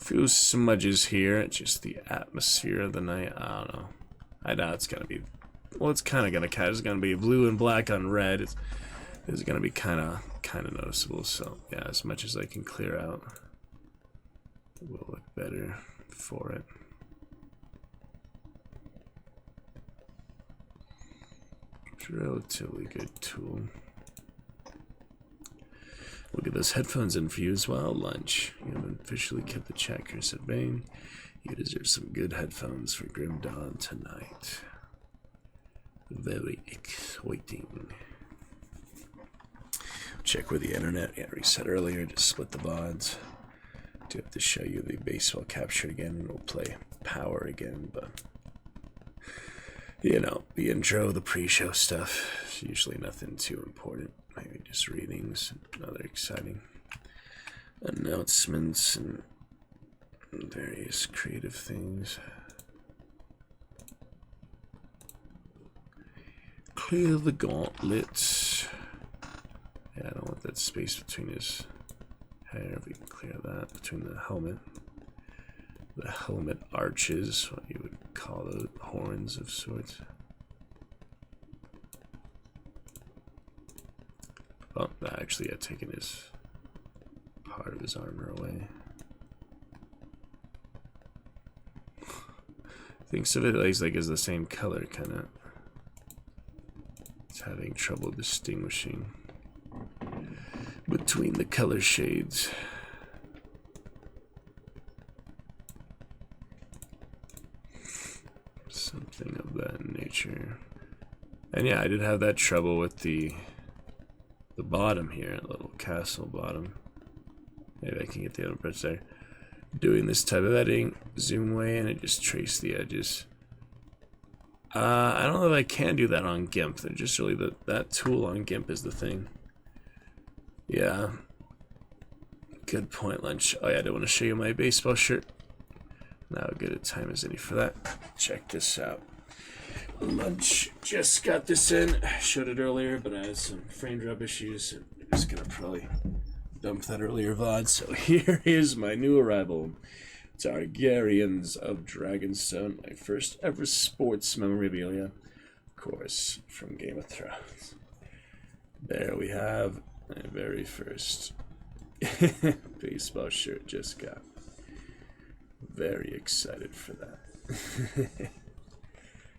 A few smudges here. It's just the atmosphere of the night. I don't know. I doubt it's gonna be. Well, it's kind of gonna catch. It's gonna be blue and black on red. It's gonna be kind of noticeable. So yeah, as much as I can clear out, it will look better for it. It's a relatively good tool. We'll get those headphones in for you as well. Lunch. You have officially kept the checkers at bay. You deserve some good headphones for Grim Dawn tonight. Very exciting. Check with the internet. Yeah, reset earlier to split the VODs. Do have to show you the baseball capture again, and we'll play Power again, but you know, the intro, the pre-show stuff, is usually nothing too important. Maybe just readings and other exciting announcements and various creative things. Clear the gauntlets. Yeah, I don't want that space between his hair. If we can clear that between the helmet arches, what you would call the horns of sorts. Oh, that actually had taken his part of his armor away. Thinks of it like as the same color, kind of. It's having trouble distinguishing between the color shades. Something of that nature. And yeah, I did have that trouble with the bottom here, little castle bottom. Maybe I can get the other parts there. Doing this type of editing, zoom way, and it just trace the edges. I don't know if I can do that on GIMP. They're just really that tool on GIMP is the thing. Yeah. Good point, Lunch. Oh yeah, I do want to show you my baseball shirt. Now good a time as any for that. Check this out. Lunch just got this in. Showed it earlier, but I had some frame drop issues. I'm just gonna probably dump that earlier VOD. So here is my new arrival. Targaryens of Dragonstone, my first ever sports memorabilia, of course, from Game of Thrones. There we have my very first baseball shirt just got. Very excited for that.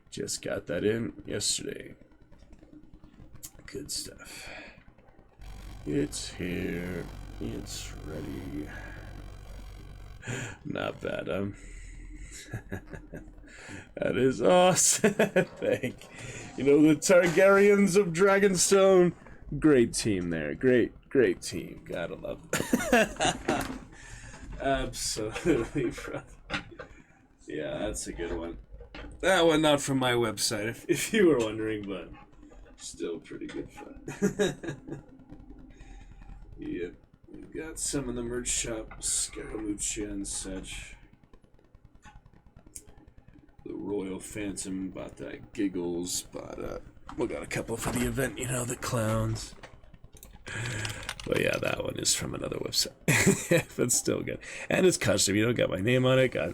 Just got that in yesterday. Good stuff. It's here. It's ready. Not bad, That is awesome. Thank you. Know, the Targaryens of Dragonstone. Great team there. Great team. Gotta love it. Absolutely, bro. Yeah, that's a good one. That one not from my website, if you were wondering, but still pretty good fun. Yep, we've got some in the merch shop, Scaramuccia and such. The Royal Phantom, bought that Giggles, we got a couple for the event, you know, the clowns. But yeah, that one is from another website. But still good. And it's custom, you know, got my name on it, got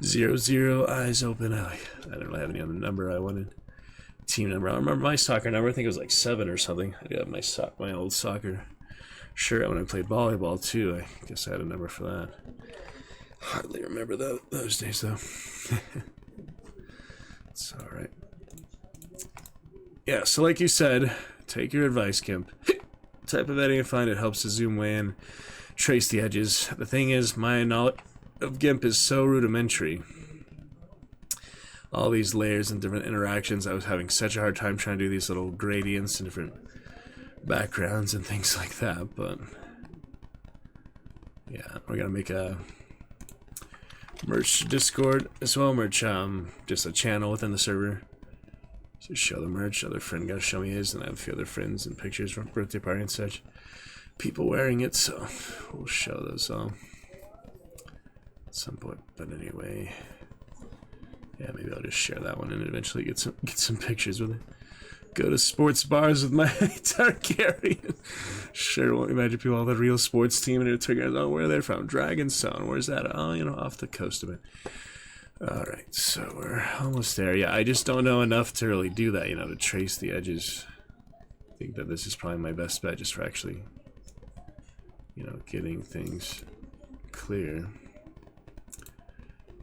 00 eyes open. I don't really have any other number I wanted. Team number. I remember my soccer number, I think it was like 7 or something. I do have my old soccer shirt when I played volleyball too. I guess I had a number for that. Hardly remember those days though. It's alright. Yeah, so like you said, take your advice, Gimp. Type of editing I find it helps to zoom way in, trace the edges. The thing is, my knowledge of GIMP is so rudimentary. All these layers and different interactions, I was having such a hard time trying to do these little gradients and different backgrounds and things like that, but yeah, we're gonna make a merch Discord as well, merch just a channel within the server. So show the merch. Other friend got to show me his, and I have a few other friends and pictures from birthday party and such. People wearing it, so we'll show those all at some point. But anyway, yeah, maybe I'll just share that one and eventually get some pictures with it. Go to sports bars with my Targaryen. Sure, won't imagine people all the real sports team and Targaryen. Oh, where are they from? Dragonstone. Where's that? Oh, you know, off the coast of it. Alright, so we're almost there. Yeah, I just don't know enough to really do that, you know, to trace the edges. I think that this is probably my best bet just for actually, you know, getting things clear.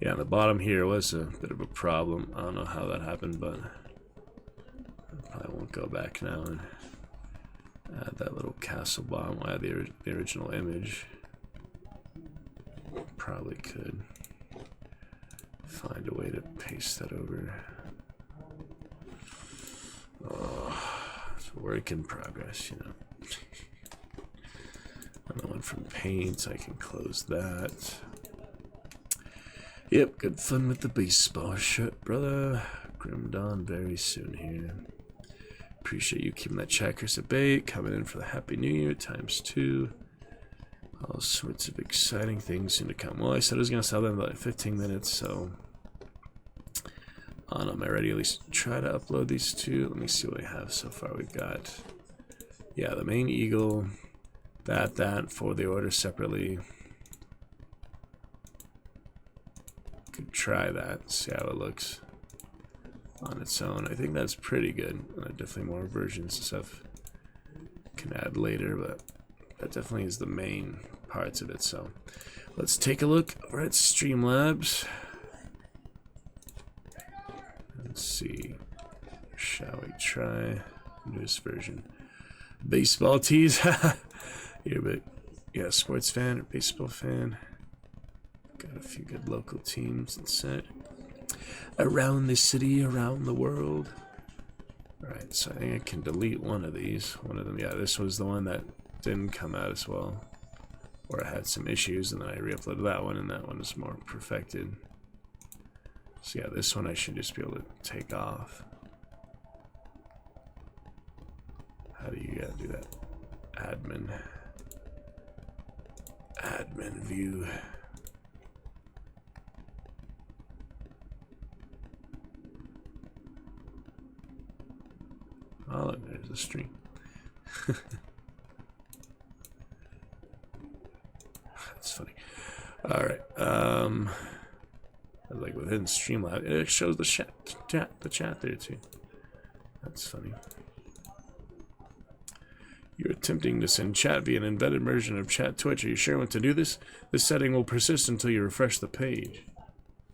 Yeah, the bottom here was a bit of a problem. I don't know how that happened, but I probably won't go back now and add that little castle bottom. I'll add the original image. Probably could find a way to paste that over. Oh, it's a work in progress, you know. Another one from Paint, I can close that. Yep, good fun with the baseball shirt, brother. Grim Dawn very soon here. Appreciate you keeping that checkers at bay, coming in for the Happy New Year ×2. All sorts of exciting things soon to come. Well, I said I was going to sell them in about 15 minutes, so am I ready? At least try to upload these two. Let me see what we have so far. We've got, yeah, the main eagle, that for the order separately. Could try that, see how it looks on its own. I think that's pretty good. Definitely more versions and stuff can add later, but that definitely is the main parts of it. So let's take a look over at Streamlabs. Let's see. Shall we try newest version? Baseball tees. You're a bit, yeah, sports fan or baseball fan. Got a few good local teams and set around the city, around the world. Alright, so I think I can delete one of these. One of them, yeah, this was the one that didn't come out as well, or I had some issues, and then I re-uploaded that one, and that one is more perfected. So yeah, this one I should just be able to take off. How do you do that? Admin view. Oh, look, there's a stream. That's funny. Alright, like within Streamlabs, it shows the chat there too. That's funny. You're attempting to send chat via an embedded version of Chat Twitch. Are you sure what to do this? This setting will persist until you refresh the page.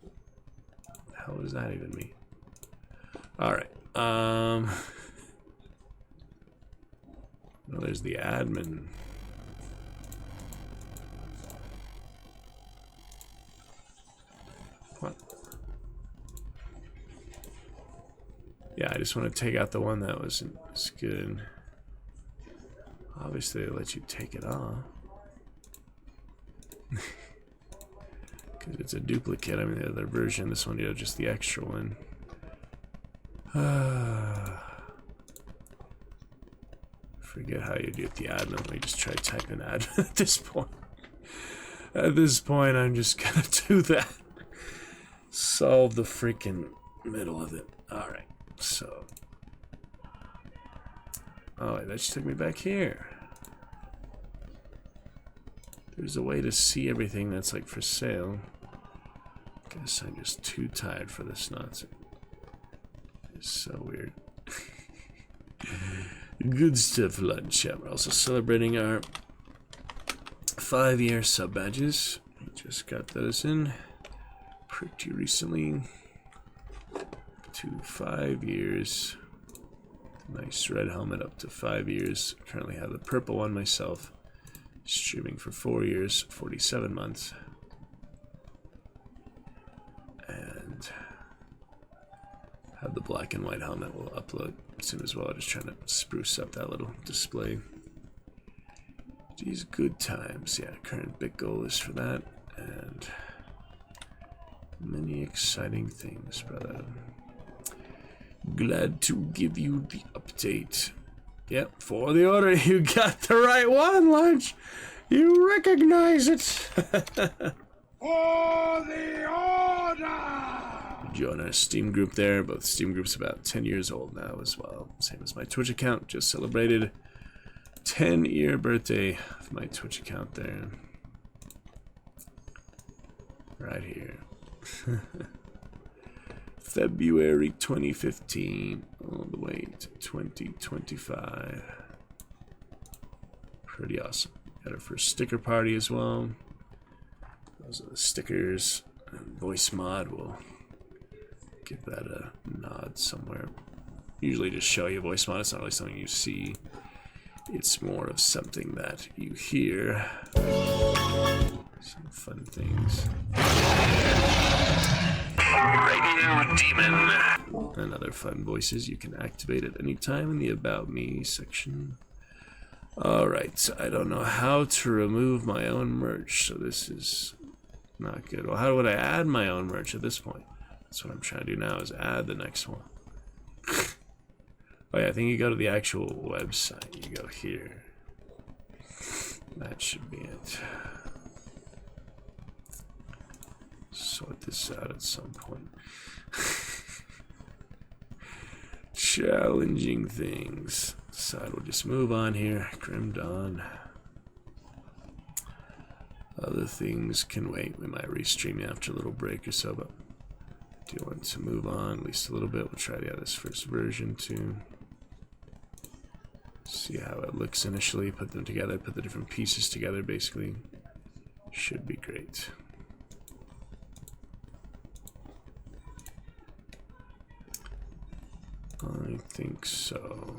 What the hell does that even mean? Alright, well, there's the admin. What? Yeah, I just want to take out the one that wasn't as good. Obviously, they let you take it off. Because it's a duplicate. I mean, the other version, this one, you know, just the extra one. Forget how you do it, the admin. Let me just try typing admin at this point. At this point, I'm just gonna do that. Solve the freaking middle of it. Alright, so. Oh, wait, that just took me back here. There's a way to see everything that's like for sale. Guess I'm just too tired for this nonsense. It's so weird. Good stuff, lunch. Yeah, we're also celebrating our 5-year sub badges. Just got those in pretty recently. To 5 years. Nice red helmet up to 5 years. Currently have the purple one myself. Streaming for 4 years, 47 months. And have the black and white helmet we'll upload soon as well. Just trying to spruce up that little display. These good times. Yeah, current big goal is for that. And many exciting things, brother. Glad to give you the update. Yep, for the order, you got the right one, Lunch. You recognize it. For the order! Join our Steam group there. Both Steam groups about 10 years old now as well. Same as my Twitch account. Just celebrated 10-year birthday of my Twitch account there. Right here. February 2015 all the way to 2025. Pretty awesome. Got our first sticker party as well. Those are the stickers. And voice mod will give that a nod somewhere. Usually just show you voice mod. It's not really something you see. It's more of something that you hear. Some fun things. Radio Demon. And other fun voices you can activate at any time in the About Me section. Alright, I don't know how to remove my own merch, so this is not good. Well, how would I add my own merch at this point? That's what I'm trying to do now, is add the next one. Oh yeah, I think you go to the actual website. You go here. That should be it. Sort this out at some point. Challenging things. Decide we'll just move on here. Grim Dawn. Other things can wait. We might restream after a little break or so, but do you want to move on at least a little bit? We'll try to have this first version too. See how it looks initially. Put them together. Put the different pieces together. Basically, should be great. I think so.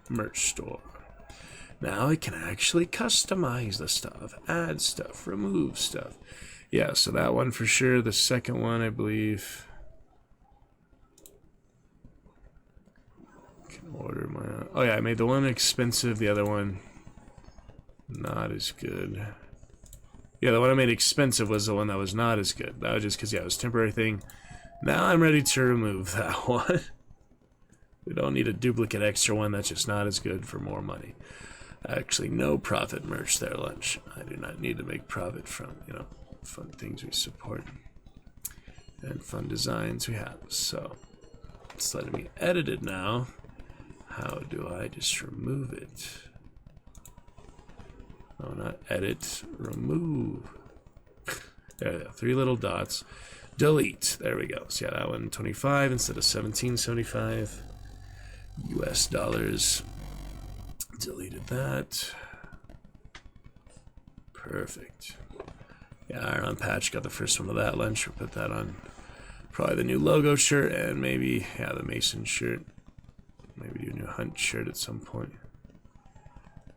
Merch store. Now I can actually customize the stuff, add stuff, remove stuff. Yeah, so that one for sure. The second one, I believe. Can order my own. Oh yeah, I made the one expensive, the other one not as good. Yeah, the one I made expensive was the one that was not as good. That was just because, yeah, it was a temporary thing. Now I'm ready to remove that one. We don't need a duplicate extra one that's just not as good for more money. Actually, no profit merch there, Lunch. I do not need to make profit from, you know, fun things we support and fun designs we have. So it's letting me edit it now. How do I just remove it? Oh, not edit, remove. There we go. 3 little dots. Delete. There we go. So yeah, that one 25 instead of 17.75 US dollars. Deleted that. Perfect. Yeah, Iron Patch got the first one of that lunch. We'll put that on probably the new logo shirt and maybe, yeah, the Mason shirt. Maybe do a new Hunt shirt at some point.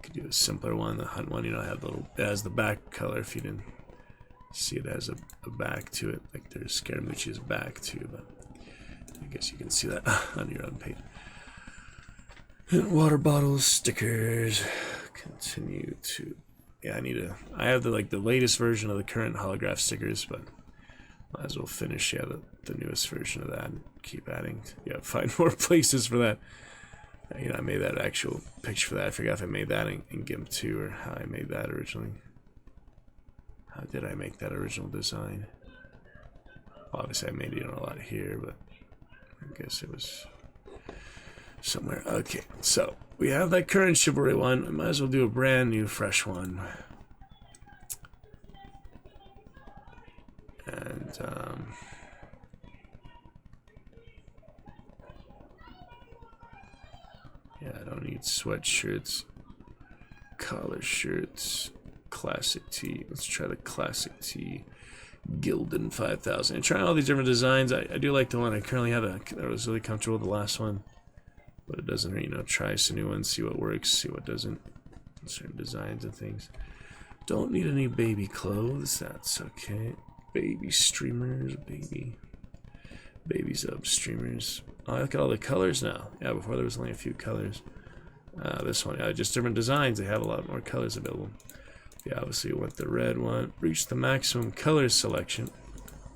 Could do a simpler one. The Hunt one, you know, have the little, it has the back color if you didn't see it has a back to it. Like there's Scaramucci's back too, but I guess you can see that on your own page. And water bottles, stickers, continue to, yeah, I have the latest version of the current holograph stickers, but might as well finish, yeah, the newest version of that and keep adding, yeah, find more places for that. You know, I made that actual picture for that. I forgot if I made that in GIMP 2 or how I made that originally. How did I make that original design? Well, obviously I made it a lot here, but I guess it was somewhere. Okay, so we have that current chivalry one. We might as well do a brand new, fresh one. And yeah, I don't need sweatshirts, collar shirts, classic tee. Let's try the classic tee. Gildan 5000. And trying all these different designs. I do like the one I currently have. That was really comfortable with the last one. But it doesn't hurt, you know, try some new ones, see what works, see what doesn't. Certain designs and things. Don't need any baby clothes. That's okay. Baby streamers, babies up streamers. Oh, look at all the colors now. Yeah, before there was only a few colors. This one, yeah, just different designs. They have a lot more colors available. Yeah, obviously you want the red one. Reach the maximum color selection.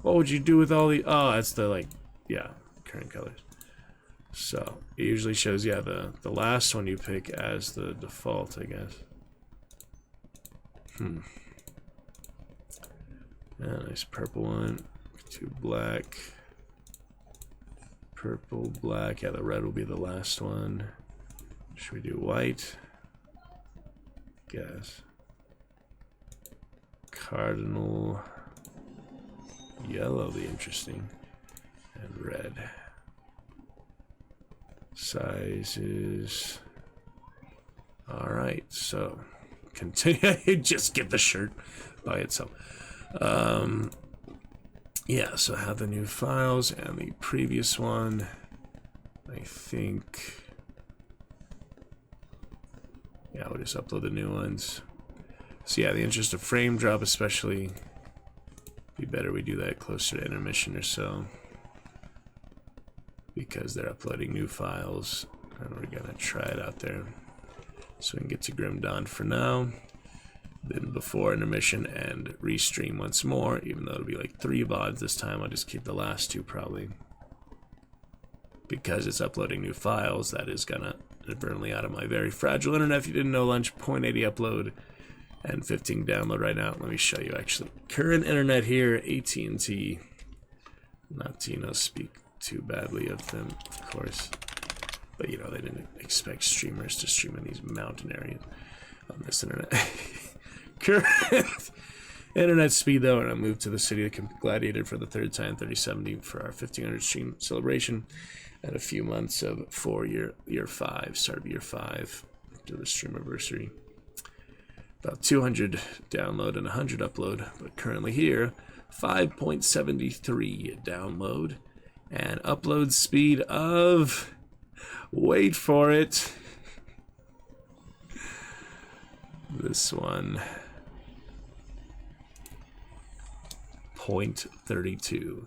What would you do with all the... Oh, that's the, like, yeah, current colors. So, it usually shows, yeah, the last one you pick as the default, I guess. Yeah, nice purple one. Two black. Purple, black. Yeah, the red will be the last one. Should we do white? Guess. Cardinal. Yellow, be interesting. And red. Sizes. Alright, so continue. Just get the shirt by itself. Yeah, so I have the new files and the previous one. I think. Yeah, we'll just upload the new ones. So yeah, the interest of frame drop especially, be better we do that closer to intermission or so, because they're uploading new files and we're gonna try it out there. So we can get to Grim Dawn for now, then before intermission and restream once more, even though it'll be like 3 VODs this time. I'll just keep the last 2 probably, because it's uploading new files. That is gonna inadvertently out of my very fragile internet. If you didn't know, Lunch 0.80 upload and 15 download right now. Let me show you actually. Current internet here, AT&T. Not to, you know, speak too badly of them, of course. But, you know, they didn't expect streamers to stream in these mountain areas on this internet. Current internet speed, though, and I moved to the city of Gladiator for the 3rd time, 3070 for our 1500 stream celebration, and a few months of year 5, start of year 5, to the stream anniversary. About 200 download and 100 upload, but currently here, 5.73 download and upload speed of, wait for it, this one, 0.32.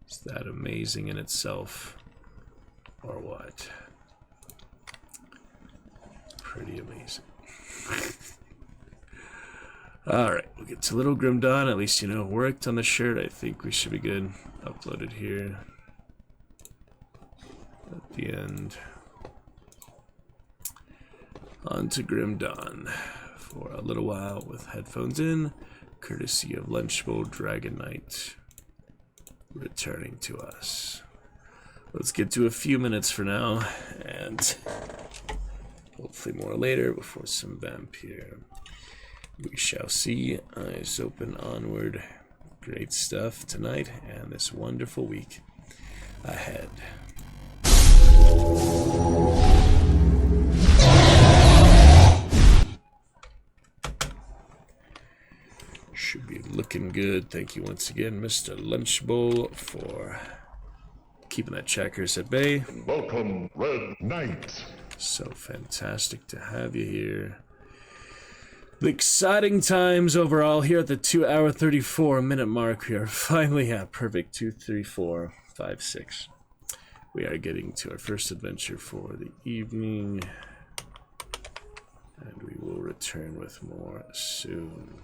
Is that amazing in itself, or what? Pretty amazing. Alright, we'll get to Little Grim Dawn. At least, you know, it worked on the shirt. I think we should be good. Uploaded here at the end. On to Grim Dawn for a little while with headphones in, courtesy of Lunchbowl Dragon Knight returning to us. Let's get to a few minutes for now, and hopefully more later before some vampire. We shall see. Eyes open onward. Great stuff tonight and this wonderful week ahead. Should be looking good. Thank you once again, Mr. Lunchbowl, for keeping that checkers at bay. Welcome, Red Knight. So fantastic to have you here. The exciting times overall here at the 2-hour 34-minute mark. We are finally at perfect 2:34:56. We are getting to our first adventure for the evening, and we will return with more soon.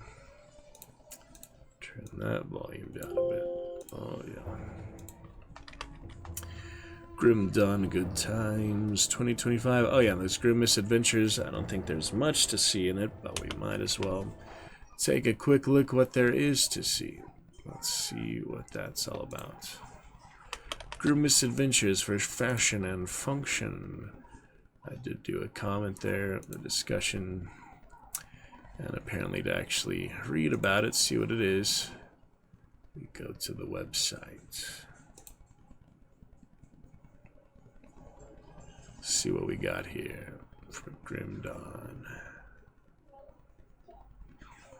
Turn that volume down a bit. Oh yeah. Grim Dawn, Good Times, 2025. Oh yeah, there's Grim Misadventures. I don't think there's much to see in it, but we might as well take a quick look what there is to see. Let's see what that's all about. Grim Misadventures for Fashion and Function. I did do a comment there, the discussion, and apparently to actually read about it, see what it is, we go to the website. See what we got here for Grim Dawn.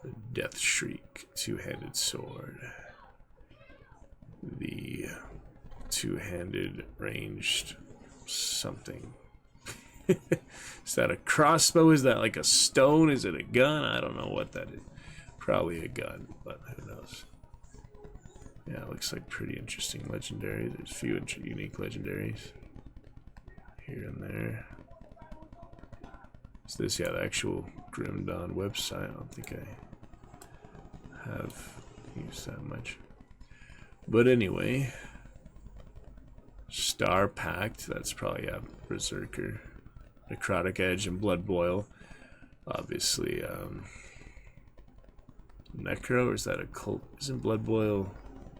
The Death Shriek, two-handed sword. The two-handed ranged something. Is that a crossbow? Is that like a stone? Is it a gun? I don't know what that is. Probably a gun, but who knows. Yeah, it looks like pretty interesting legendary. There's a few unique legendaries here and there. Is this, yeah, the actual Grim Dawn website? I don't think I have used that much. But anyway, Star Pact, that's probably a Berserker. Necrotic Edge and Blood Boil. Obviously, Necro, or is that a cult? Isn't Blood Boil?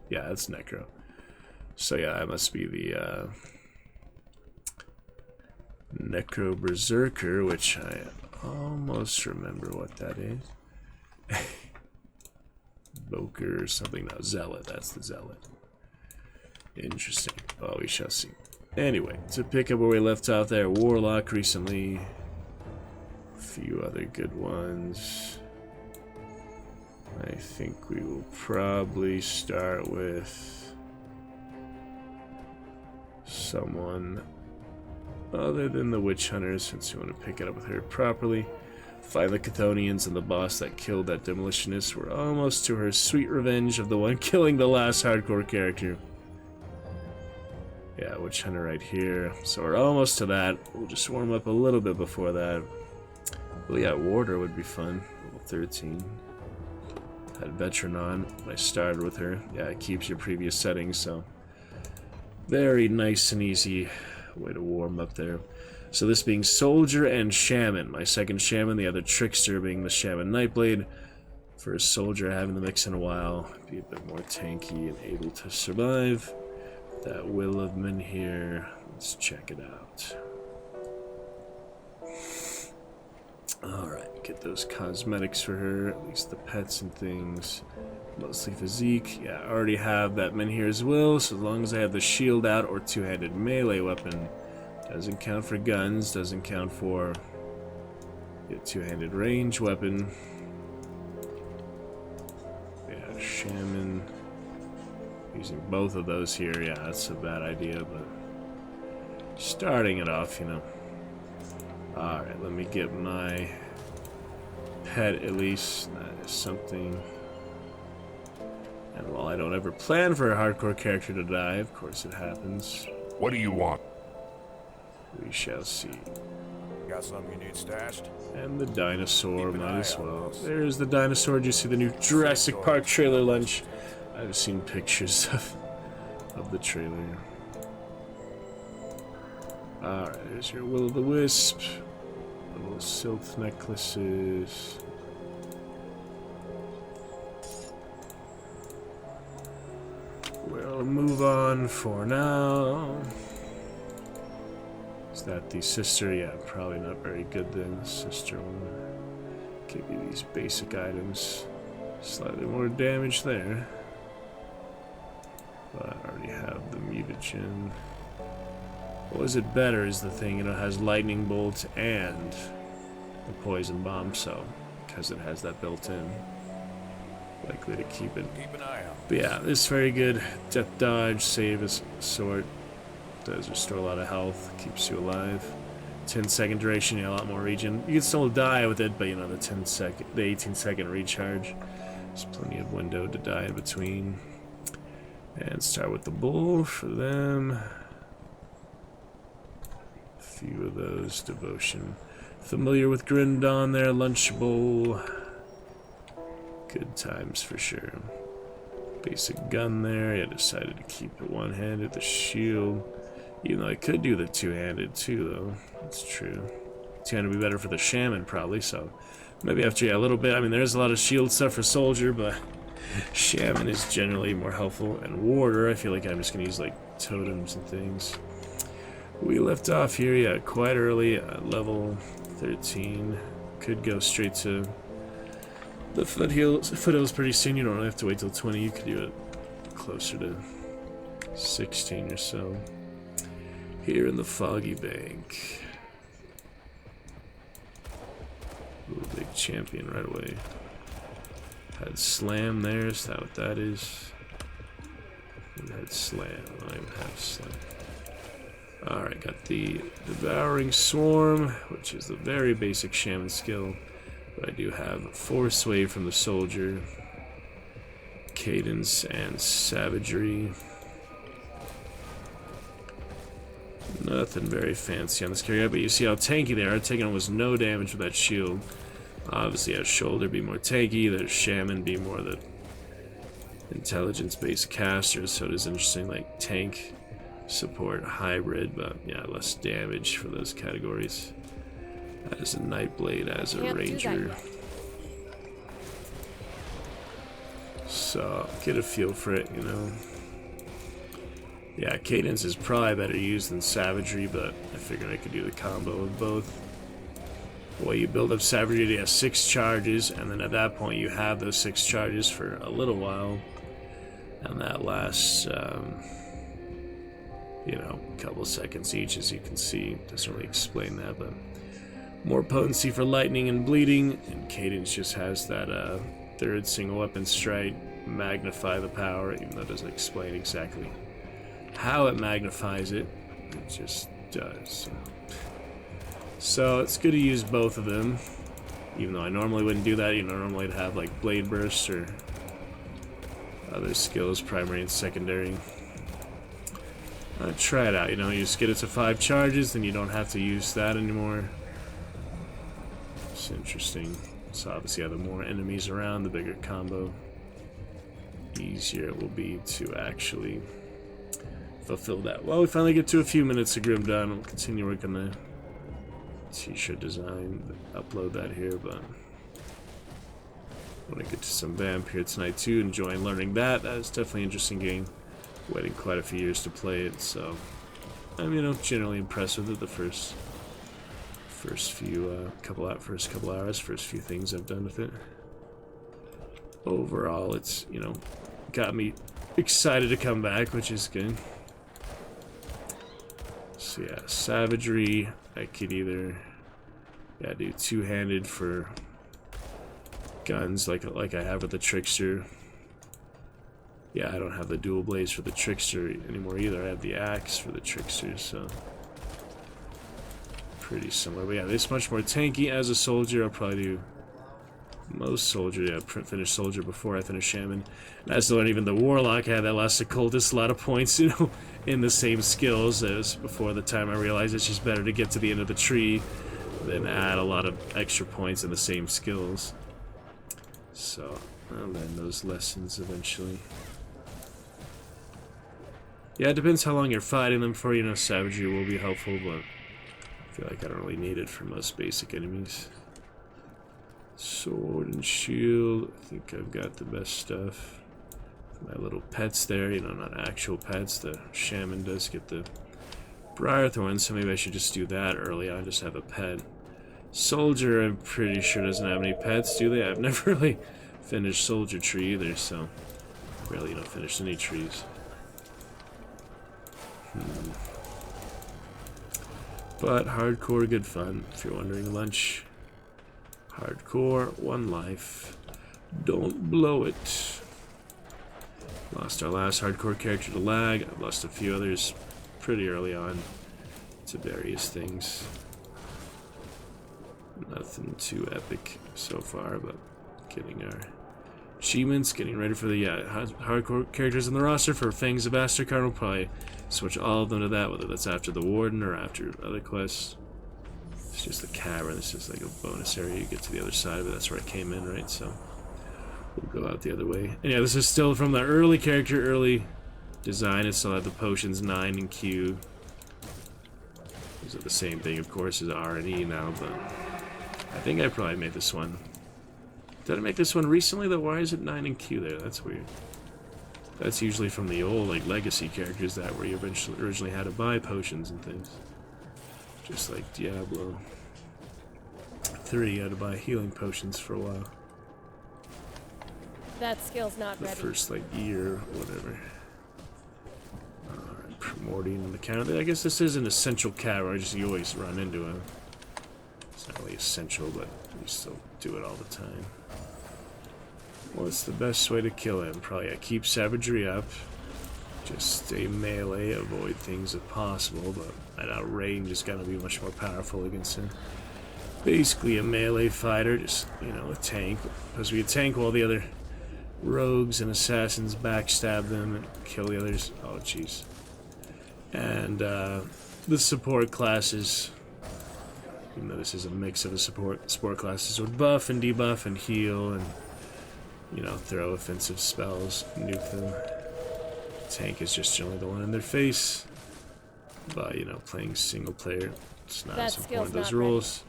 Yeah, that's Necro. So yeah, that must be the Necro Berserker, which I almost remember what that is. Boker or something. No, Zealot. That's the Zealot. Interesting. Oh, we shall see. Anyway, to pick up where we left off there, Warlock recently. A few other good ones. I think we will probably start with someone other than the Witch Hunter, since we want to pick it up with her properly. Find the Chthonians and the boss that killed that demolitionist. We're almost to her sweet revenge of the one killing the last hardcore character. Yeah, Witch Hunter right here. So we're almost to that. We'll just warm up a little bit before that. Well, yeah, Warder would be fun. Level 13. Had Veteran on. I started with her. Yeah, it keeps your previous settings, so very nice and easy way to warm up there. So this being Soldier and Shaman. My second Shaman, the other Trickster being the Shaman Nightblade. First Soldier, I haven't mixed in a while. Be a bit more tanky and able to survive. That Will of Men here. Let's check it out. Alright, get those cosmetics for her, at least the pets and things. Mostly physique. Yeah, I already have that Menhir as well, so as long as I have the shield out or two-handed melee weapon. Doesn't count for guns, doesn't count for a two-handed range weapon. Yeah, Shaman. Using both of those here, yeah, that's a bad idea, but starting it off, you know. Alright, let me get my pet at least. That is something. And while I don't ever plan for a hardcore character to die, of course it happens. What do you want? We shall see. Got something you need stashed? And the dinosaur Keep an might eye as on well. those. There's the dinosaur. Did you see the new Jurassic Park trailer lunch? I've seen pictures of the trailer. Alright, here's your Will-o'-the-Wisp. Little silk necklaces. We'll move on for now. Is that the sister? Yeah, probably not very good then. The sister one. Give you these basic items. Slightly more damage there. But I already have the mutagen. What is it better is the thing, it has lightning bolt and the poison bomb, so because it has that built in, likely to keep it. Keep an eye out. But yeah, this is very good. Death dodge, save a sort. Does restore a lot of health, keeps you alive. 10-second duration, yeah, a lot more regen. You can still die with it, but you know, the 18-second recharge. There's plenty of window to die in between. And start with the bull for them. A few of those. Devotion. Familiar with Grim Dawn there. Lunch bowl. Good times for sure. Basic gun there. I decided to keep it one-handed. The shield. Even though I could do the two-handed too, though. That's true. Two-handed would be better for the Shaman, probably, so maybe after, yeah, a little bit. I mean, there's a lot of shield stuff for Soldier, but Shaman is generally more helpful, and Warder, I feel like I'm just gonna use like totems and things. We left off here, yeah, quite early at level 13. Could go straight to the foothills pretty soon. You don't really have to wait till 20. You could do it closer to 16 or so. Here in the Foggy Bank. Ooh, big champion right away. Had Slam there, is that what that is? We had Slam, I don't even have Slam. Alright, got the Devouring Swarm, which is the very basic Shaman skill. But I do have Force Wave from the Soldier, Cadence, and Savagery. Nothing very fancy on this character, but you see how tanky they are, taking almost no damage with that shield. Obviously, as Shoulder be more tanky, there's Shaman be more the intelligence-based caster, so it is interesting, like tank support hybrid, but yeah, less damage for those categories. As a Nightblade, as a Ranger. So, get a feel for it, you know. Yeah, Cadence is probably better used than Savagery, but I figured I could do the combo of both. Well, you build up Savagery to have 6 charges, and then at that point you have those 6 charges for a little while, and that lasts, you know, a couple seconds each, as you can see. Doesn't really explain that, but more potency for lightning and bleeding, and Cadence just has that third single weapon strike, magnify the power, even though it doesn't explain exactly how it magnifies it. It just does. So it's good to use both of them, even though I normally wouldn't do that. You know, normally I'd have like Blade Burst or other skills, primary and secondary. Try it out, you know, you just get it to 5 charges, then you don't have to use that anymore. It's interesting. So obviously, yeah, the more enemies around, the bigger combo, easier it will be to actually fulfill that. Well, we finally get to a few minutes of Grim done. We'll continue working on the t-shirt design, upload that here, but I want to get to some Vamp here tonight too, enjoying learning that. That is definitely an interesting game. Waiting quite a few years to play it, so I'm, you know, generally impressed with it. The first few couple hours, first few things I've done with it. Overall, it's, you know, got me excited to come back, which is good. So yeah, Savagery, I could either do two-handed for guns like I have with the Trickster. Yeah, I don't have the dual blades for the Trickster anymore either. I have the axe for the Trickster, so pretty similar. But yeah, this much more tanky. As a Soldier, I'll probably do most Soldier. Yeah, finish Soldier before I finish Shaman. And as to learn even the Warlock, I had that last Occultist, a lot of points, you know, in the same skills as before the time I realized it's just better to get to the end of the tree than add a lot of extra points in the same skills. So I'll learn those lessons eventually. Yeah, it depends how long you're fighting them for. You know, Savagery will be helpful, but I feel like I don't really need it for most basic enemies. Sword and shield, I think I've got the best stuff. My little pets there, you know, not actual pets. The Shaman does get the Briarthorn, so maybe I should just do that early on, just have a pet. Soldier, I'm pretty sure doesn't have any pets, do they? I've never really finished Soldier Tree either, so really don't finish any trees. But hardcore, good fun, if you're wondering. Lunch, hardcore, 1 life, don't blow it. Lost our last hardcore character to lag. I've lost a few others pretty early on to various things. Nothing too epic so far, but getting our achievements, getting ready for the hardcore characters in the roster for Fangs of Astracard. We'll probably switch all of them to that, whether that's after the Warden or after other quests. It's just the cavern, it's just like a bonus area. You get to the other side of it, that's where I came in, right? So we'll go out the other way. And yeah, this is still from the early character, early design. It still had the potions 9 and Q. These are the same thing, of course, as R and E now, but I think I probably made this one Did I make this one recently though? Why is it 9 and Q there? That's weird. That's usually from the old like legacy characters that where you eventually originally had to buy potions and things. Just like Diablo 3, you had to buy healing potions for a while. That skill's not The ready. first like year or whatever. Alright, promoting the counter. I guess this is an essential cat where you always run into him. It's not really essential, but you still do it all the time. What's the best way to kill him? Probably keep savagery up. Just stay melee, avoid things if possible, but at our range is gonna be much more powerful against him. Basically a melee fighter, just, you know, a tank. Because we tank while the other rogues and assassins backstab them and kill the others. Oh, jeez. And the support classes, even though this is a mix of a support classes, would buff and debuff and heal and, you know, throw offensive spells, nuke them. Tank is just generally the one in their face. But, you know, playing single player, it's not as important. Those rules,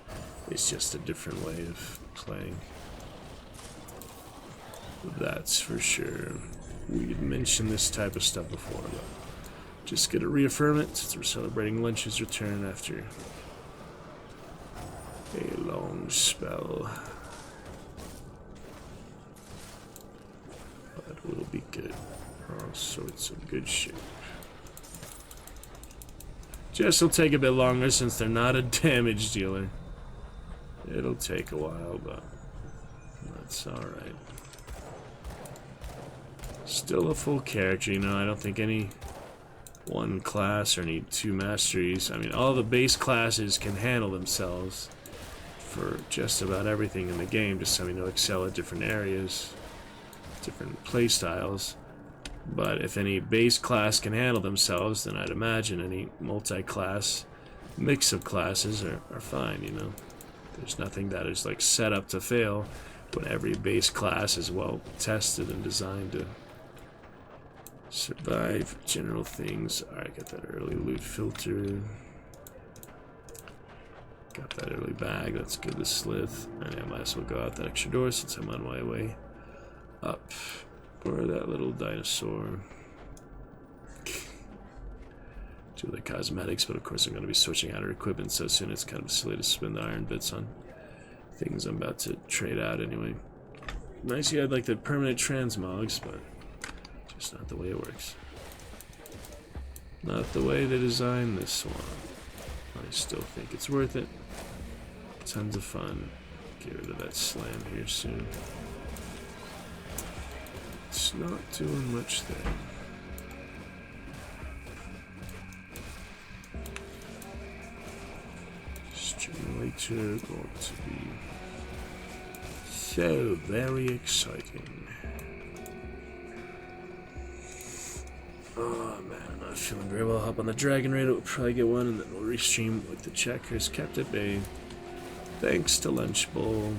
it's just a different way of playing. That's for sure. We had mentioned this type of stuff before, but just gonna reaffirm it since we're celebrating Lynch's return after a long spell. But we'll be good. All sorts of good shape. Just will take a bit longer since they're not a damage dealer. It'll take a while, but that's alright. Still a full character, you know, I don't think any one class or need 2 masteries. I mean, all the base classes can handle themselves for just about everything in the game, just having to excel at different areas, different play styles. But if any base class can handle themselves, then I'd imagine any multi-class mix of classes are fine, you know. There's nothing that is like set up to fail when every base class is well tested and designed to survive general things. Alright, got that early loot filter. Got that early bag, that's good to slith. And I might as well go out that extra door since I'm on my way up. Or that little dinosaur. Do the cosmetics, but of course I'm going to be switching out our equipment so soon it's kind of silly to spend the iron bits on things I'm about to trade out anyway. Nice you had like the permanent transmogs, but just not the way it works. Not the way they designed this one. I still think it's worth it. Tons of fun. Get rid of that slam here soon. It's not doing much there. Stimulator going to be so very exciting. Oh man, I'm not feeling very well. Hop on the Dragon Raid, we'll probably get one, and then we'll restream with the checkers kept at bay. Thanks to Lunch Bowl.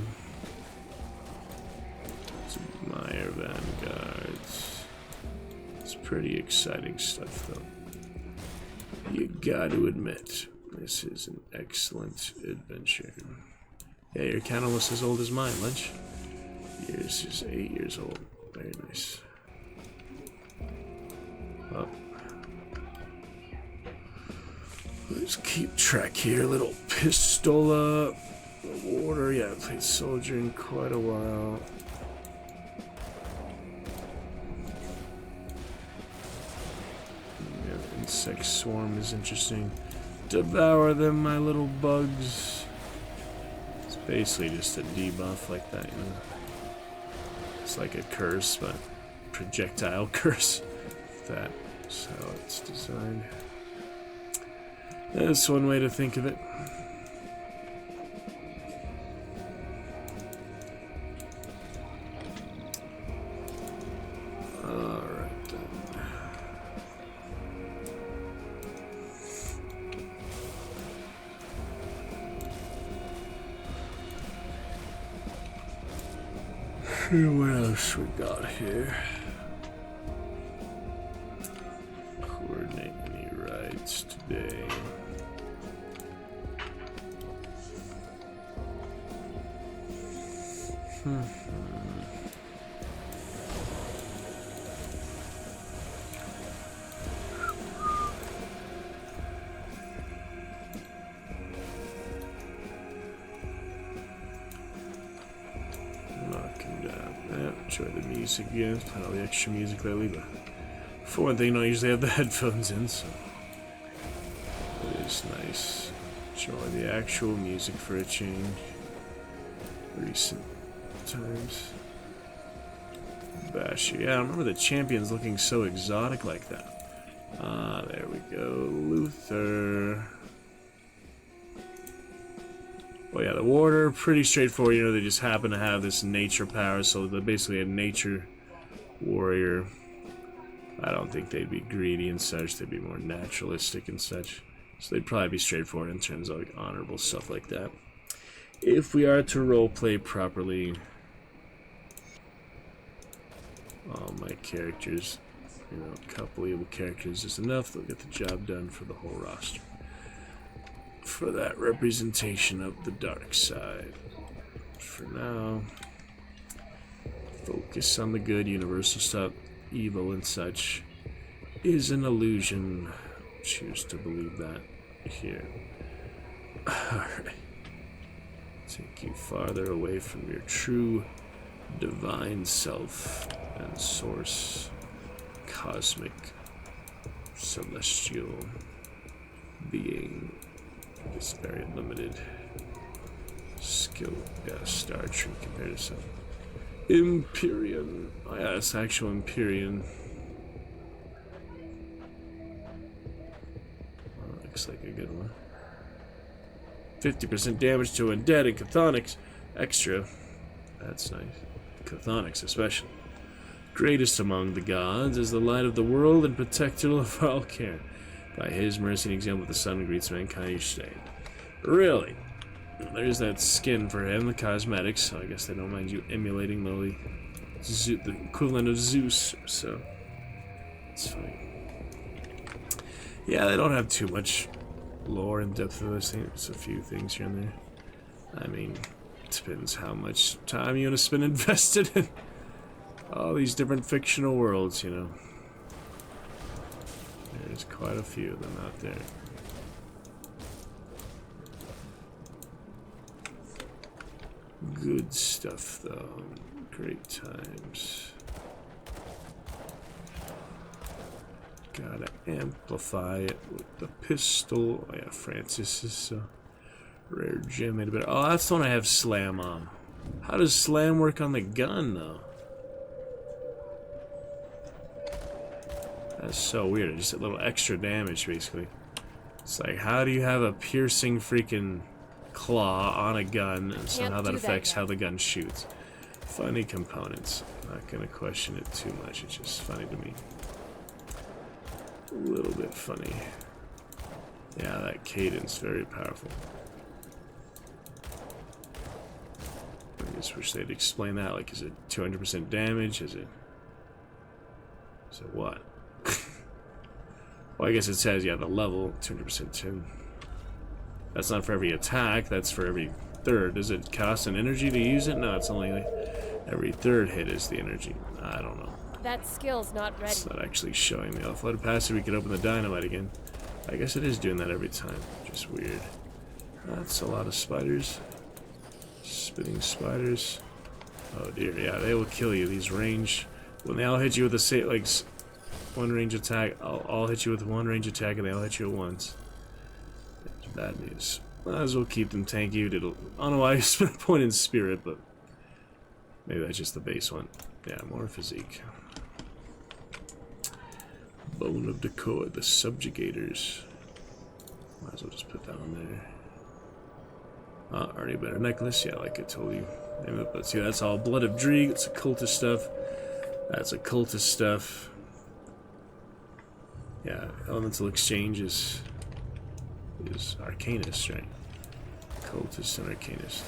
Meyer Vanguards. It's pretty exciting stuff, though. You got to admit, this is an excellent adventure. Yeah, your account almost as old as mine, Lunch. Yours is 8 years old. Very nice. Oh. Let's keep track here. Little Pistola. Warder. Yeah, I played Soldier in quite a while. Insect Swarm is interesting. Devour them, my little bugs. It's basically just a debuff like that, you know. It's like a curse, but projectile curse. That's how it's designed. That's one way to think of it. Alright then. What else we got here? Coordinate any rides today. music, yeah, playing all the extra music lately, but for one thing, I don't usually have the headphones in, so it is nice. Enjoy the actual music for a change. Recent times. Basher, yeah, I remember the champions looking so exotic like that. There we go, Luther. Well, yeah, the warder, pretty straightforward. You know, they just happen to have this nature power, so they're basically a nature warrior. I don't think they'd be greedy and such. They'd be more naturalistic and such. So they'd probably be straightforward in terms of like honorable stuff like that. If we are to roleplay properly, all my characters, you know, a couple evil characters is enough. They'll get the job done for the whole roster. For that representation of the dark side. For now, focus on the good. Universal stuff, evil and such, is an illusion. Choose to believe that here. Alright. Take you farther away from your true divine self and source, cosmic, celestial being. This very limited skill. Yeah, Star Trek compared to some Empyrean. Oh yeah, it's actual Empyrean. Oh, looks like a good one. 50% damage to undead and chthonics. Extra. That's nice. Chthonics especially. Greatest among the gods is the light of the world and protector of all care. By his mercy and example, the sun greets mankind each day. Really? There's that skin for him, the cosmetics, so I guess they don't mind you emulating the equivalent of Zeus, so it's fine. Yeah, they don't have too much lore and depth of those things. It's a few things here and there. I mean, it depends how much time you want to spend invested in all these different fictional worlds, you know. There's quite a few of them out there. Good stuff, though. Great times. Gotta amplify it with the pistol. Oh yeah, Francis is a rare gem. Made a bit. Oh, that's the one I have slam on. How does slam work on the gun, though? That's so weird. Just a little extra damage, basically. It's like, how do you have a piercing freaking claw on a gun, and somehow that affects how the gun shoots? Funny components. Not gonna question it too much. It's just funny to me. A little bit funny. Yeah, that cadence, very powerful. I just wish they'd explain that. Like, is it 200% damage? Is it what? Well, I guess it says, yeah, the level, 200% 10. That's not for every attack, that's for every third. Does it cost an energy to use it? No, it's only like every third hit is the energy. I don't know. That skill's not ready. It's not actually showing me. If I let it pass, we could open the dynamite again. I guess it is doing that every time. Just weird. That's a lot of spiders. Spitting spiders. Oh dear, yeah, they will kill you. These range, when they all hit you with the same, like, one range attack, I'll hit you with one range attack and they all hit you at once. That's bad news. Might as well keep them tanky. I don't know why I spent a point in spirit, but maybe that's just the base one. Yeah, more physique. Bone of Decoy, the subjugators. Might as well just put that on there. Already a better necklace. Yeah, like I told you. But see, that's all Blood of Dreeg. It's occultist stuff. That's occultist stuff. Yeah, elemental exchange is arcanist, right? Cultist and arcanist.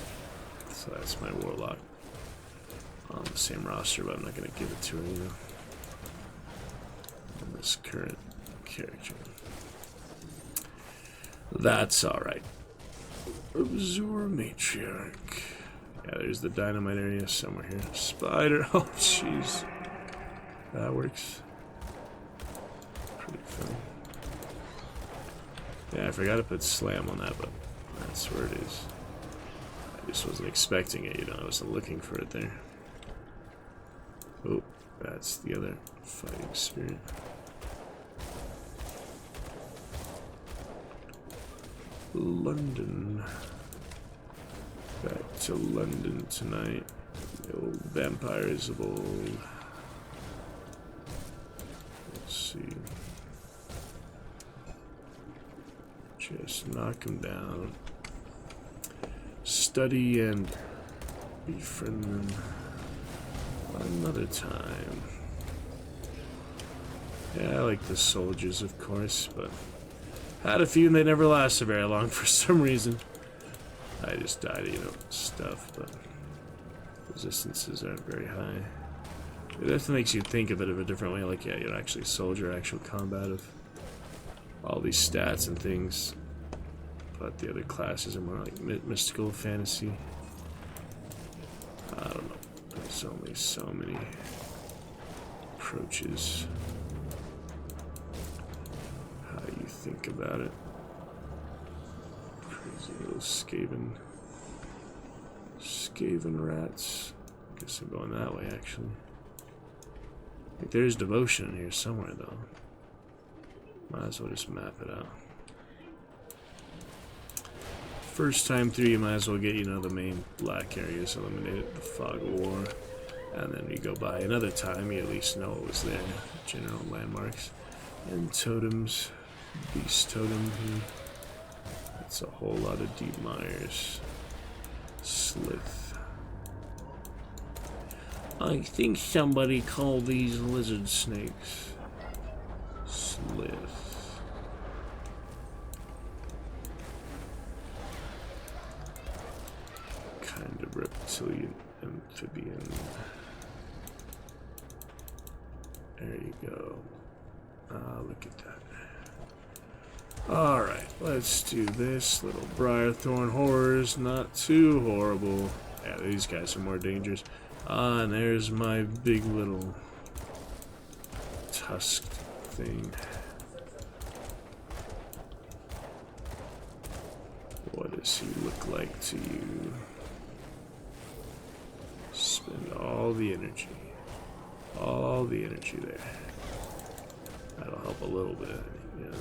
So that's my warlock on the same roster, but I'm not gonna give it to her, you know. On this current character. That's alright. Absor Matriarch. Yeah, there's the dynamite area somewhere here. Spider. Oh, jeez. That works. Pretty funny. Yeah, I forgot to put slam on that, but that's where it is. I just wasn't expecting it, you know. I wasn't looking for it there. Oh, That's the other fighting spirit. London. Back to London tonight. The old vampires of old. Let's see. Just knock them down. Study and befriend them another time. Yeah, I like the soldiers, of course, but had a few and they never lasted very long for some reason. I just died of, stuff, but resistances aren't very high. It definitely makes you think of it of a different way, like, yeah, you're actually a soldier, actual combat of all these stats and things. But the other classes are more like mystical fantasy. I don't know. There's only so many approaches. How you think about it. Crazy little Skaven rats. Guess I'm going that way, actually. I think there's devotion in here somewhere, though. Might as well just map it out. First time through, you might as well get, you know, the main black areas eliminated, the fog of war, and then you go by another time, you at least know what was there, general landmarks, and totems, beast totem here. That's a whole lot of deep mires. Slith. I think somebody called these lizard snakes Slith. Kind of reptilian, amphibian. There you go. Look at that. Alright, let's do this. Little Briarthorn horrors, not too horrible. Yeah, these guys are more dangerous. And there's my big little tusked thing. What does he look like to you? Spend all the energy. All the energy there. That'll help a little bit, yeah.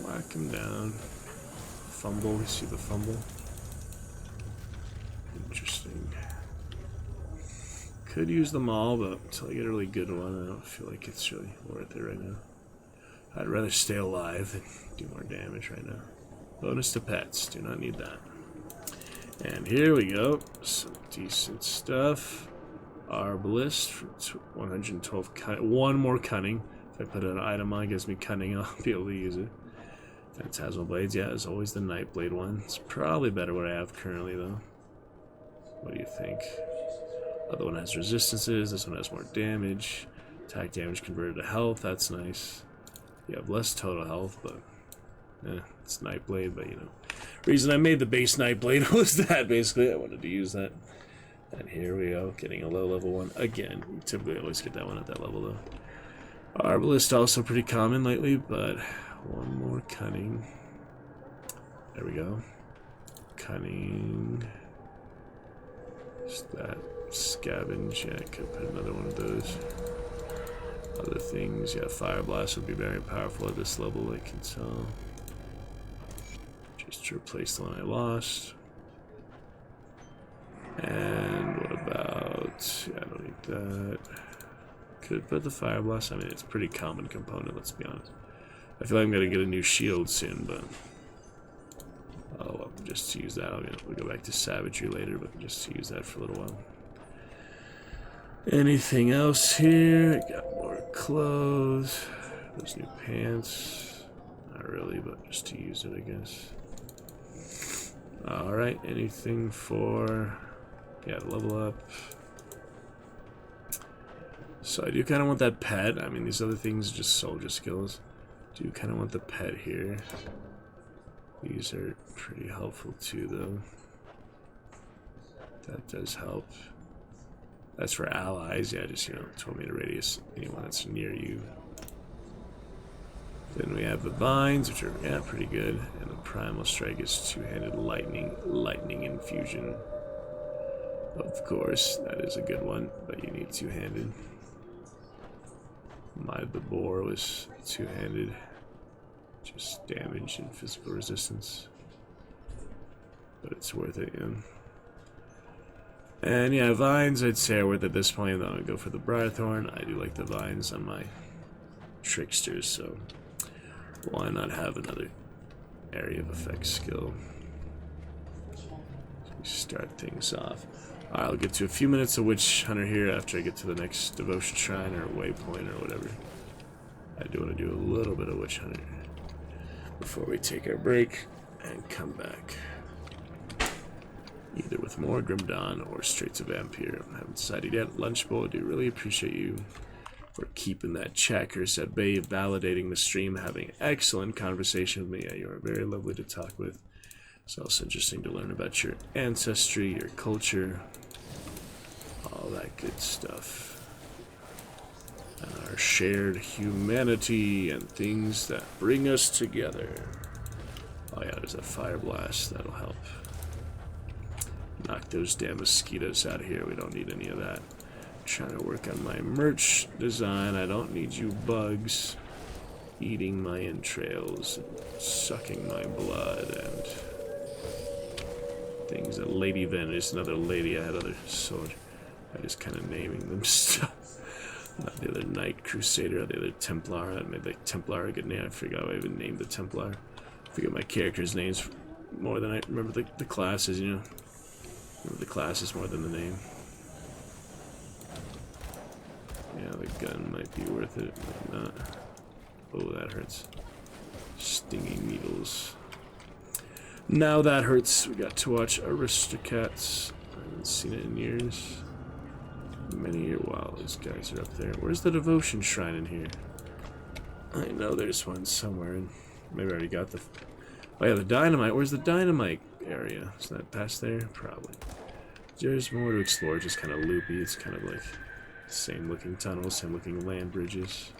Whack him down. Fumble, we see the fumble. Interesting. Could use them all, but until I get a really good one, I don't feel like it's really worth it right now. I'd rather stay alive than do more damage right now. Bonus to pets, do not need that. And here we go, some decent stuff. Arbalist for 112 one more cunning. If I put an item on, it gives me cunning, I'll be able to use it. Phantasmal Blades, yeah, as always the Nightblade one. It's probably better what I have currently though. What do you think? Other one has resistances, this one has more damage. Attack damage converted to health, that's nice. You have less total health, but it's Nightblade, but you know. Reason I made the base Nightblade was that basically I wanted to use that. And here we go, getting a low level one again. You typically always get that one at that level though. Arbalist also pretty common lately, but one more cunning. There we go. Cunning. Just that scavenge. Yeah, I could put another one of those. Other things, yeah, Fire Blast would be very powerful at this level, I can tell. Just to replace the one I lost. And what about... yeah, I don't need that. Could put the Fire Blast. I mean, it's a pretty common component, let's be honest. I feel like I'm going to get a new shield soon, but... oh, well, just to use that. We'll go back to Savagery later, but just to use that for a little while. Anything else here? Got more clothes. Those new pants. Not really, but just to use it, I guess. Alright, anything for... yeah, level up. So I do kind of want that pet. I mean, these other things are just soldier skills. Do kind of want the pet here. These are pretty helpful too, though. That does help. That's for allies. Yeah, just, 12 meter radius. Anyone that's near you. Then we have the vines, which are, yeah, pretty good. And the primal strike is two-handed lightning infusion. Of course, that is a good one, but you need two-handed. The boar was two-handed. Just damage and physical resistance. But it's worth it, yeah. And yeah, vines I'd say are worth it at this point. I'm gonna go for the Briarthorn. I do like the vines on my tricksters, so why not have another area of effect skill? So we start things off. I'll get to a few minutes of Witch Hunter here after I get to the next Devotion Shrine or Waypoint or whatever. I do want to do a little bit of Witch Hunter before we take our break and come back. Either with more Grim Dawn or straight to Vampire. I haven't decided yet. Lunchbowl, I do really appreciate you for keeping that chat curse at bay, validating the stream, having excellent conversation with me. Yeah, you are very lovely to talk with. It's also interesting to learn about your ancestry, your culture, all that good stuff. And our shared humanity and things that bring us together. Oh yeah, there's that fire blast, that'll help. Knock those damn mosquitoes out of here, we don't need any of that. Trying to work on my merch design. I don't need you bugs eating my entrails and sucking my blood and things. A lady then is another lady. I had other sword. I just kind of naming them stuff. Not the other Knight Crusader, the other Templar. I made like Templar a good name. I forgot I even named the Templar. I forget my characters' names more than I remember the classes, you know. Remember the classes more than the name. Yeah, the gun might be worth it, but not. Oh, that hurts. Stinging needles. Now that hurts. We got to watch Aristocats. I haven't seen it in years. Many years. Wow, these guys are up there. Where's the Devotion Shrine in here? I know there's one somewhere. And maybe I already got the... Oh yeah, the Dynamite. Where's the Dynamite area? Is that past there? Probably. There's more to explore. Just kind of loopy. It's kind of like same looking tunnels, same looking land bridges.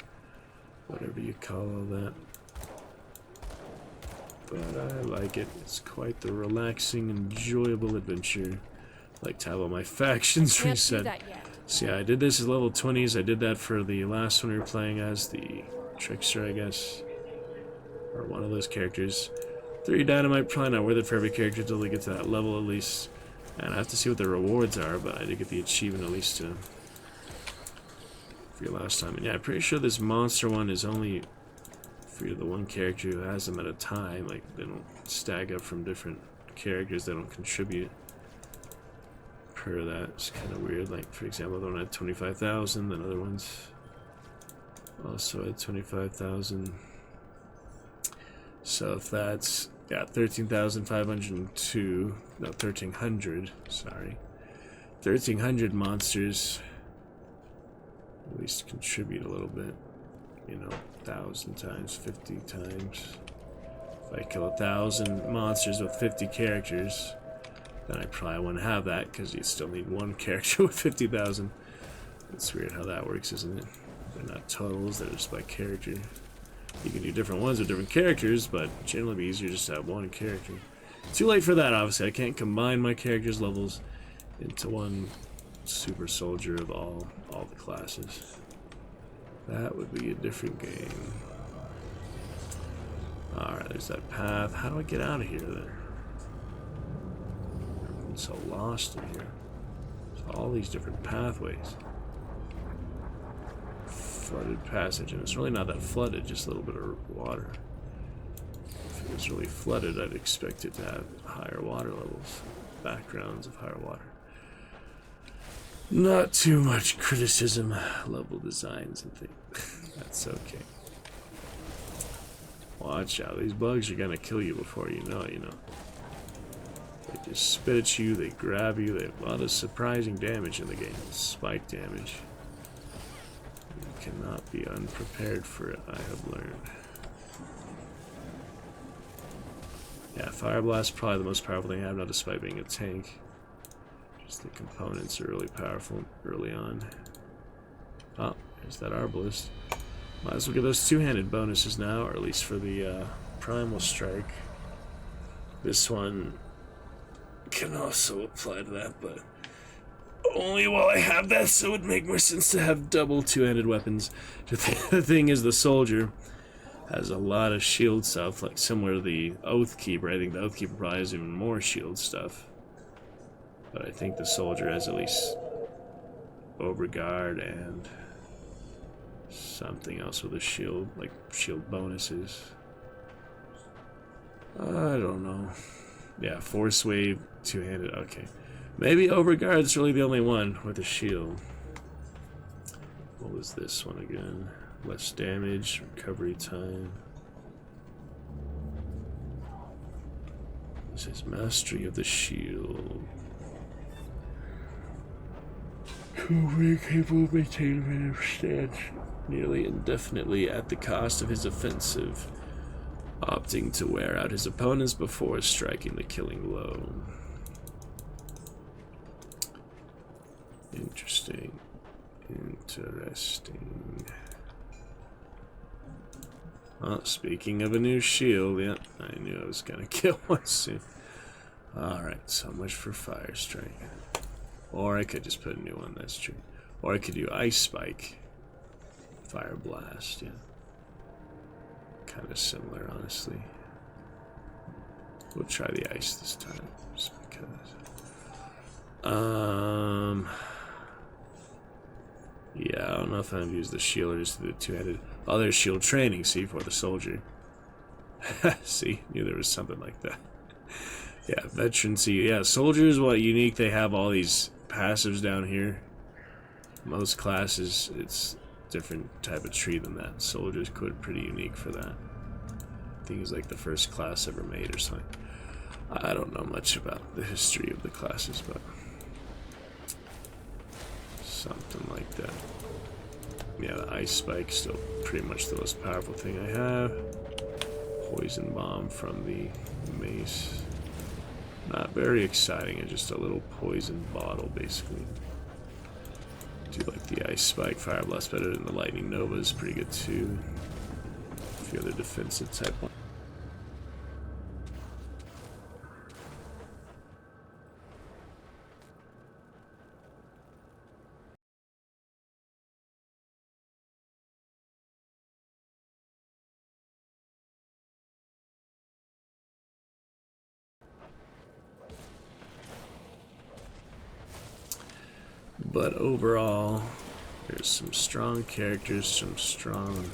Whatever you call all that. But I like it. It's quite the relaxing, enjoyable adventure. Like to have all my factions reset. So yeah, I did this as level 20s. I did that for the last one we were playing as, the Trickster, I guess. Or one of those characters. 3 Dynamite, probably not worth it for every character until they get to that level at least. And I have to see what the rewards are, but I did get the achievement at least to... for your last time. And yeah, I'm pretty sure this monster one is only for the one character who has them at a time. Like, they don't stack up from different characters, they don't contribute. Per that, it's kind of weird. Like, for example, the one had 25,000, then other ones also had 25,000. So if that's, yeah, 13,502, no, 1,300, sorry. 1,300 monsters at least contribute a little bit, you know, 1,000 times, 50 times. If I kill 1,000 monsters with 50 characters, then I probably wouldn't have that, because you still need one character with 50,000. It's weird how that works, isn't it? They're not totals, they're just by character. You can do different ones with different characters, but generally it'd be easier just to have one character. Too late for that, obviously. I can't combine my characters' levels into one super soldier of all the classes. That would be a different game. Alright, there's that path. How do I get out of here then? Everyone's so lost in here. There's all these different pathways. Flooded passage, and it's really not that flooded, just a little bit of water. If it was really flooded, I'd expect it to have higher water levels, backgrounds of higher water. Not too much criticism, level designs and things. That's okay. Watch out, these bugs are gonna kill you before you know it, you know. They just spit at you, they grab you, they have a lot of surprising damage in the game, spike damage. You cannot be unprepared for it, I have learned. Yeah, Fire Blast probably the most powerful thing I have now, despite being a tank. Just the components are really powerful early on. Oh, there's that Arbalist. Might as well get those two-handed bonuses now, or at least for the Primal Strike. This one can also apply to that, but Only while I have that, so it would make more sense to have double two-handed weapons. The thing is, the soldier has a lot of shield stuff, like similar to the Oathkeeper. I think the Oathkeeper probably has even more shield stuff. But I think the soldier has at least overguard and something else with a shield, like shield bonuses. I don't know. Yeah, force wave, two-handed, okay. Maybe overguard's really the only one with a shield. What was this one again? Less damage, recovery time. This is mastery of the shield. Be capable of maintaining a stance nearly indefinitely at the cost of his offensive, opting to wear out his opponents before striking the killing blow. Interesting. Interesting. Well, speaking of a new shield, yeah, I knew I was gonna get one soon. Alright, so much for Fire Strike. Or I could just put a new one, that's true. Or I could do Ice Spike. Fire Blast, yeah. Kind of similar, honestly. We'll try the ice this time, just because. Yeah, I don't know if I'm gonna use the shield or just the two-handed. Oh, there's shield training, see, for the soldier. See, knew there was something like that. Yeah, veteran, see, yeah, soldiers, what unique, they have all these passives down here. Most classes, it's different type of tree than that. Soldiers could pretty unique for that. I think it's like the first class ever made or something. I don't know much about the history of the classes, but something like that. Yeah, the Ice Spike still pretty much the most powerful thing I have. Poison Bomb from the mace. Not very exciting, it's just a little poison bottle basically. Do like the Ice Spike, Fire Blast better than the Lightning Nova is pretty good too. A few other defensive type ones. But overall, there's some strong characters, some strong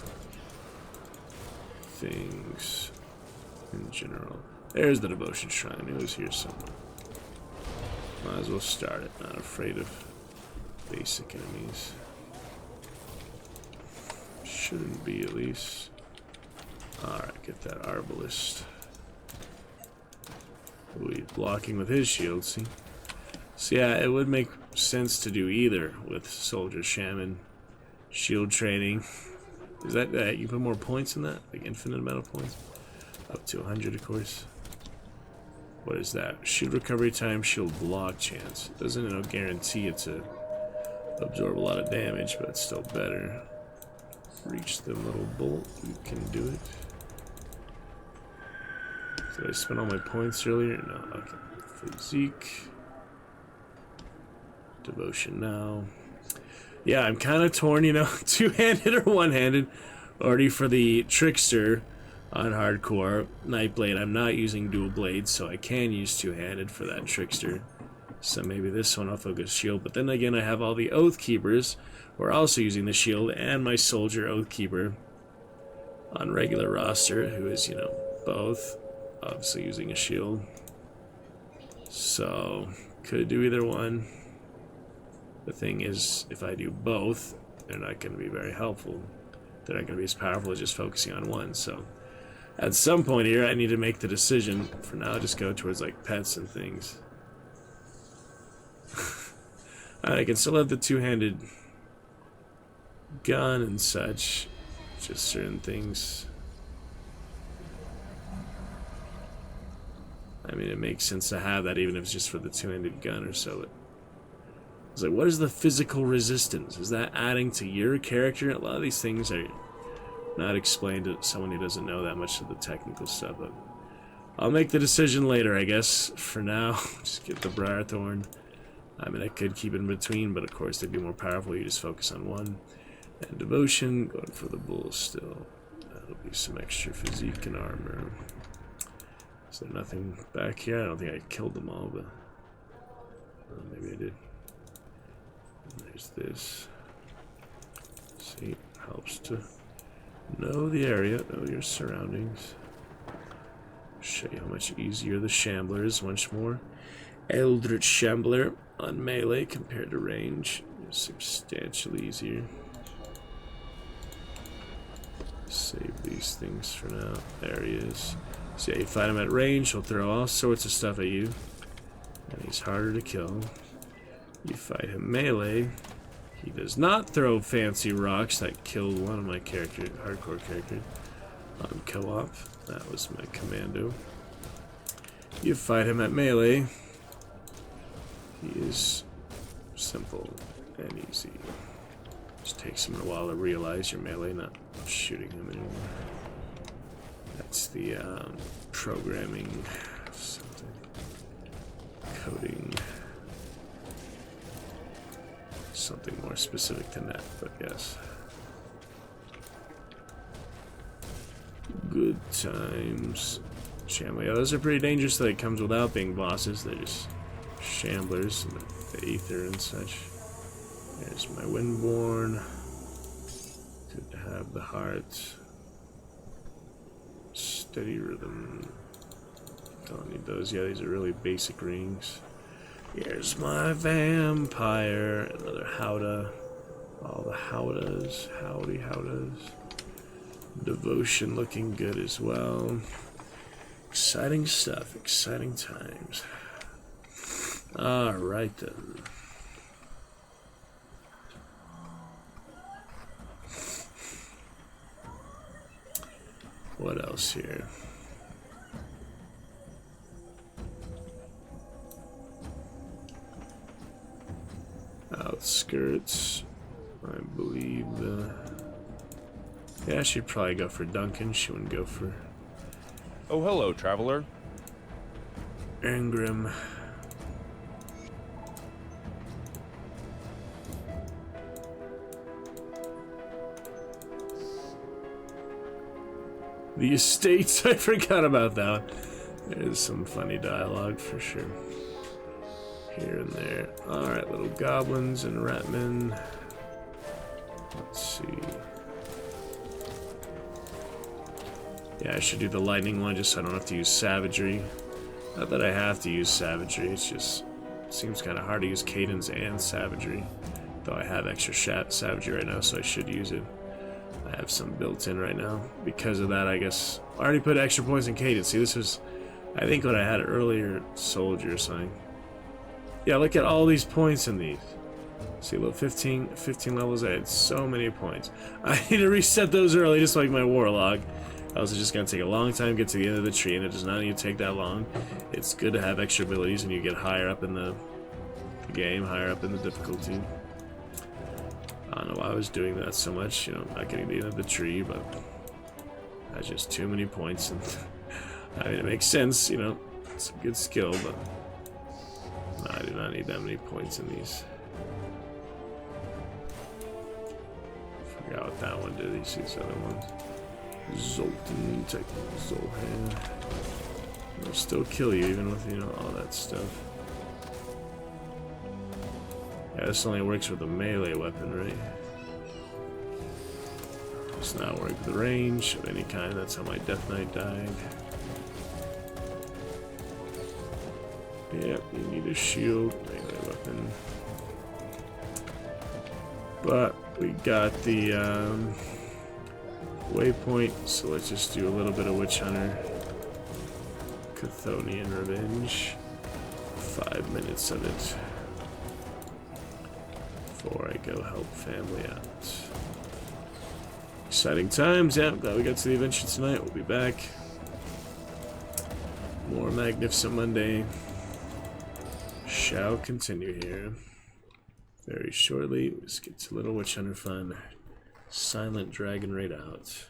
things in general. There's the Devotion Shrine. It was here somewhere. Might as well start it. Not afraid of basic enemies. Shouldn't be, at least. Alright, get that Arbalist. Ooh, he's blocking with his shield, see? So yeah, it would make sense to do either with Soldier Shaman. Shield training. Is that you put more points in that? Like infinite amount of points? Up to 100, of course. What is that? Shield recovery time, shield block chance. Doesn't guarantee it to absorb a lot of damage, but it's still better. Reach the little bolt. You can do it. Did I spend all my points earlier? No. Okay. Physique. Devotion now. Yeah, I'm kind of torn, you know, two-handed or one-handed. Already for the Trickster on hardcore. Nightblade, I'm not using dual blades, so I can use two-handed for that Trickster. So maybe this one I'll focus shield. But then again, I have all the Oathkeepers who are also using the shield, and my Soldier Oathkeeper on regular roster, who is, you know, both obviously using a shield. So, could do either one. The thing is, if I do both, they're not going to be very helpful. They're not going to be as powerful as just focusing on one. So, at some point here, I need to make the decision. For now, just go towards like pets and things. I can still have the two-handed gun and such. Just certain things. I mean, it makes sense to have that even if it's just for the two-handed gun or so. It's like, what is the physical resistance? Is that adding to your character? A lot of these things are not explained to someone who doesn't know that much of the technical stuff. But I'll make the decision later, I guess. For now, just get the Briarthorn I mean, I could keep it in between, but of course they'd be more powerful. You just focus on one. And devotion, going for the bull still. That'll be some extra physique and armor. Is there nothing back here? I don't think I killed them all, but maybe I did. There's this. See, helps to know the area, know your surroundings. Show you how much easier the Shambler is. Much more Eldritch Shambler on melee compared to range. Substantially easier. Save these things for now. There he is. So yeah, you fight him at range, he'll throw all sorts of stuff at you. And he's harder to kill. You fight him melee. He does not throw fancy rocks that killed one of my hardcore characters on co-op. That was my commando. You fight him at melee. He is simple and easy. Just takes him a while to realize you're melee, not shooting him anymore. That's the programming something. Coding. Something more specific than that, but yes. Good times. Shambler. Yeah, those are pretty dangerous. That it comes without being bosses. They're just shamblers and the ether and such. There's my Windborn. Good to have the heart. Steady rhythm. Don't need those. Yeah, these are really basic rings. Here's my vampire. Another Howdah. All the Howdahs. Howdy Howdahs. Devotion looking good as well. Exciting stuff. Exciting times. Alright then. What else here? Outskirts, I believe. Yeah, she'd probably go for Duncan. She wouldn't go for Oh, hello, traveler. Angrim. The estates, I forgot about that. There's some funny dialogue for sure. Here and there. Alright, little goblins and ratmen. Let's see. Yeah, I should do the lightning one just so I don't have to use savagery. Not that I have to use savagery, it's just it seems kind of hard to use cadence and savagery. Though I have extra savagery right now, so I should use it. I have some built in right now. Because of that, I guess I already put extra points in cadence. See, this is, I think, what I had earlier, soldier or something. Yeah, look at all these points in these. See, look, 15 levels. I had so many points. I need to reset those early, just like my warlock. Else it's just gonna take a long time to get to the end of the tree, and it does not need to take that long. It's good to have extra abilities, and you get higher up in the game, higher up in the difficulty. I don't know why I was doing that so much, you know, not getting to the end of the tree, but that's just too many points, and I mean, it makes sense, you know, it's a good skill, but no, I do not need that many points in these. Forgot what that one did, these other ones. Zoltan, technical Zoltan. They'll still kill you even with, you know, all that stuff. Yeah, this only works with a melee weapon, right? Does not work with range of any kind. That's how my Death Knight died. Yep, you need a shield, melee weapon. But we got the waypoint, so let's just do a little bit of Witch Hunter. Chthonian Revenge. 5 minutes of it. Before I go help family out. Exciting times, yeah, glad we got to the adventure tonight. We'll be back. More Magnificent Monday shall continue here. Very shortly, let's get to a little Witch Hunter fun. Silent Dragon Raid out.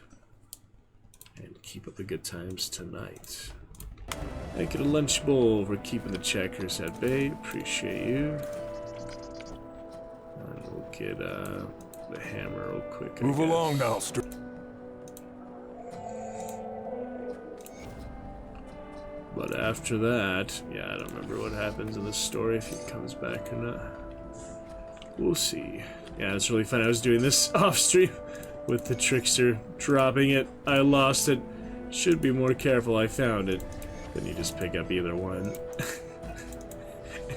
And keep up the good times tonight. Thank you to Lunch Bowl for keeping the checkers at bay. Appreciate you. get the hammer real quick. I Move guess. along now, But after that, yeah, I don't remember what happens in the story, if he comes back or not. We'll see. Yeah, it's really fun. I was doing this off stream with the trickster, dropping it. I lost it. Should be more careful. I found it. Then you just pick up either one.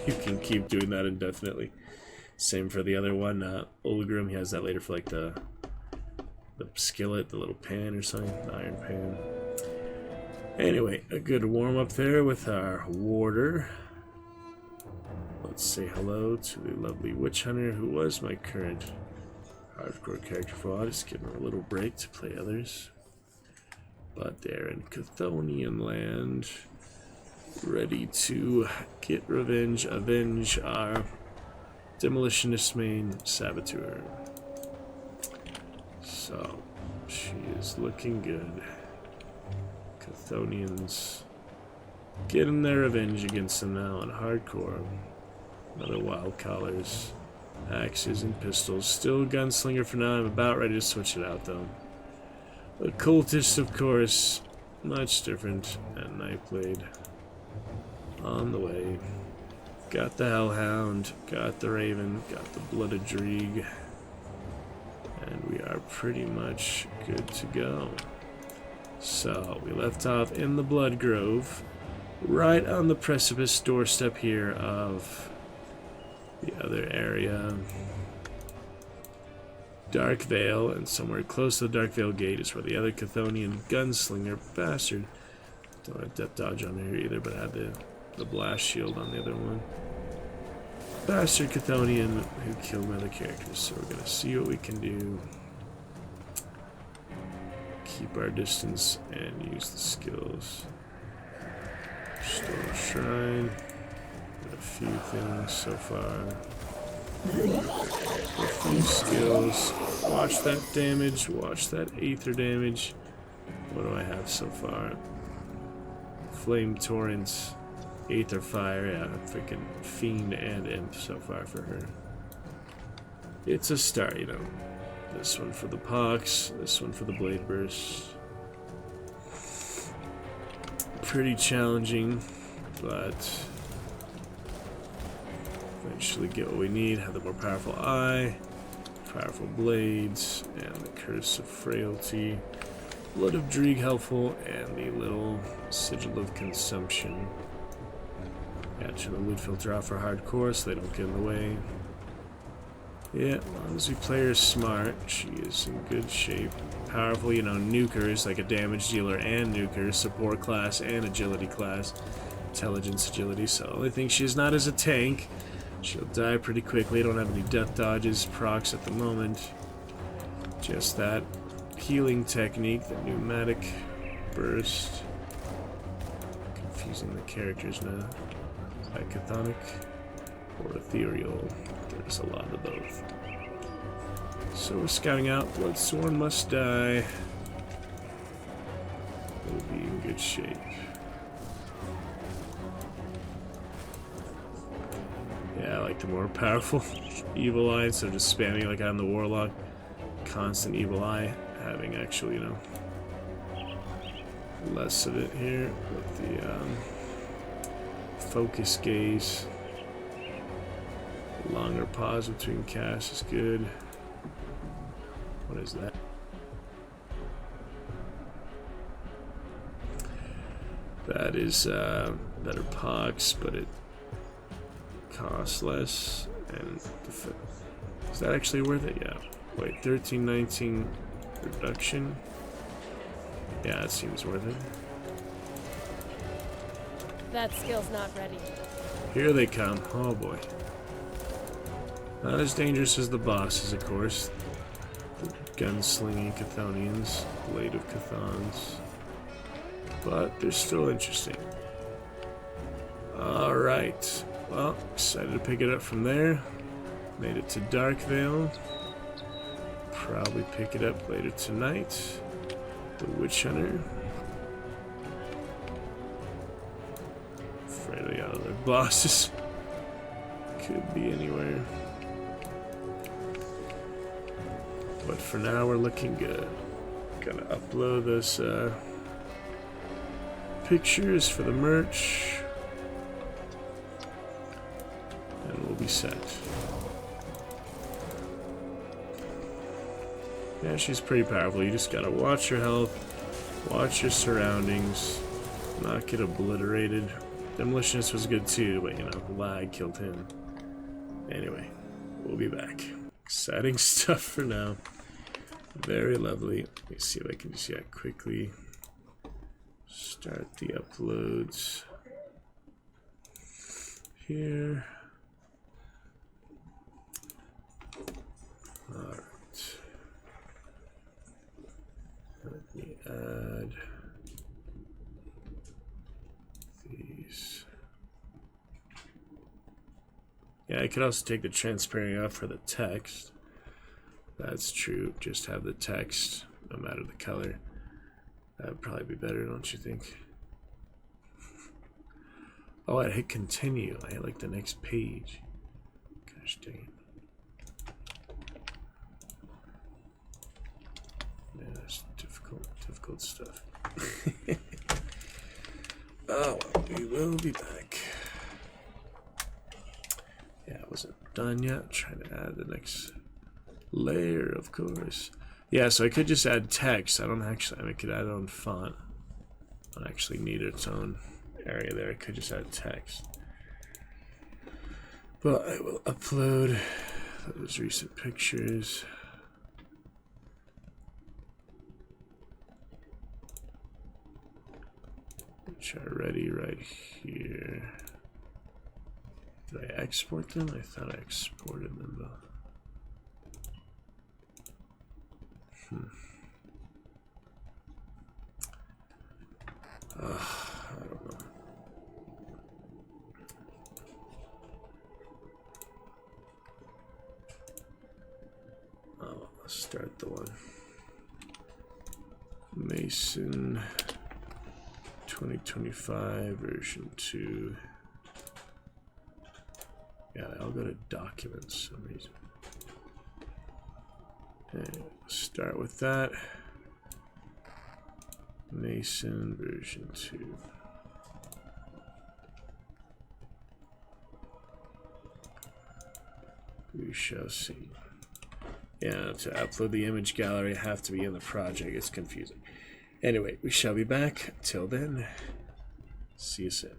You can keep doing that indefinitely. Same for the other one, Ulgrim. He has that later for like the skillet, the little pan or something, the iron pan. Anyway, a good warm up there with our warder. Let's say hello to the lovely witch hunter who was my current hardcore character for a while. Just giving her a little break to play others. But they're in Chthonian land, ready to get revenge, avenge our demolitionist main saboteur. So, she is looking good. Chthonians getting their revenge against them now in hardcore. Another wild collars, axes and pistols. Still gunslinger for now. I'm about ready to switch it out though. Occultist, of course, much different, and Nightblade on the way. Got the Hellhound, got the Raven, got the Blooded Dreeg, and we are pretty much good to go. So, we left off in the Blood Grove, right on the precipice doorstep here of the other area. Dark Vale, and somewhere close to the Dark Vale gate is where the other Chthonian gunslinger bastard. Don't have depth dodge on here either, but I had the blast shield on the other one. Bastard Chthonian who killed my other characters, so we're gonna see what we can do. Keep our distance and use the skills. Storm Shrine. Got a few things so far. A few skills. Watch that damage. Watch that Aether damage. What do I have so far? Flame Torrents. Aether Fire. Yeah, freaking Fiend and Imp so far for her. It's a start, you know. This one for the Pox. This one for the Blade Burst. Pretty challenging, but eventually get what we need. Have the more powerful eye, powerful blades, and the Curse of Frailty. Blood of Dreeg helpful, and the little Sigil of Consumption. Yeah, turn the loot filter off for hardcore so they don't get in the way. Yeah, as long as we play her smart, she is in good shape. Powerful, you know, nukers, like a damage dealer and nuker, support class and agility class. Intelligence, agility, so the only thing she's not is a tank. She'll die pretty quickly. Don't have any death dodges, procs at the moment. Just that healing technique, the pneumatic burst. Confusing the characters now. Is that chthonic or ethereal? There's a lot of both. So we're scouting out. Bloodsworn must die. We'll be in good shape. Yeah, I like the more powerful Evil Eye instead of just spamming like I'm the Warlock. Constant Evil Eye, having actually, you know, less of it here with the focus gaze. Longer pause between casts is good. What is that? That is better Pox, but it costs less. And is that actually worth it? Yeah. Wait, 1319 reduction. Yeah, it seems worth it. That skill's not ready. Here they come. Oh boy. Not as dangerous as the bosses, of course. The gunslinging Chthonians, Blade of Chthons. But they're still interesting. Alright. Well, excited to pick it up from there. Made it to Dark Vale. Probably pick it up later tonight. The Witch Hunter. Afraid of the other bosses. Could be anywhere. But for now, we're looking good. Gonna upload those pictures for the merch, and we'll be set. Yeah, she's pretty powerful. You just gotta watch your health, watch your surroundings, not get obliterated. Demolitionist was good too, but you know, lag killed him. Anyway, we'll be back. Exciting stuff for now. Very lovely. Let me see if I can just quickly start the uploads here. Alright. Let me add these. Yeah, I could also take the transparency off for the text. That's true. Just have the text, no matter the color. That would probably be better, don't you think? Oh, I hit continue. I hit like the next page. Gosh dang it. Yeah, that's difficult stuff. Oh, well, we will be back. Yeah, I wasn't done yet. Trying to add the next layer, of course. Yeah, so I could just add text. I could add it on font. I don't actually need its own area there. I could just add text. But I will upload those recent pictures. Which are ready right here. Did I export them? I thought I exported them though. I don't know. Oh, let's start the one. Mason 2025 version 2. Yeah, I'll go to documents for some reason. Okay, start with that. Mason version 2. We shall see. Yeah, to upload the image gallery, I have to be in the project. It's confusing. Anyway, we shall be back. Till then, see you soon.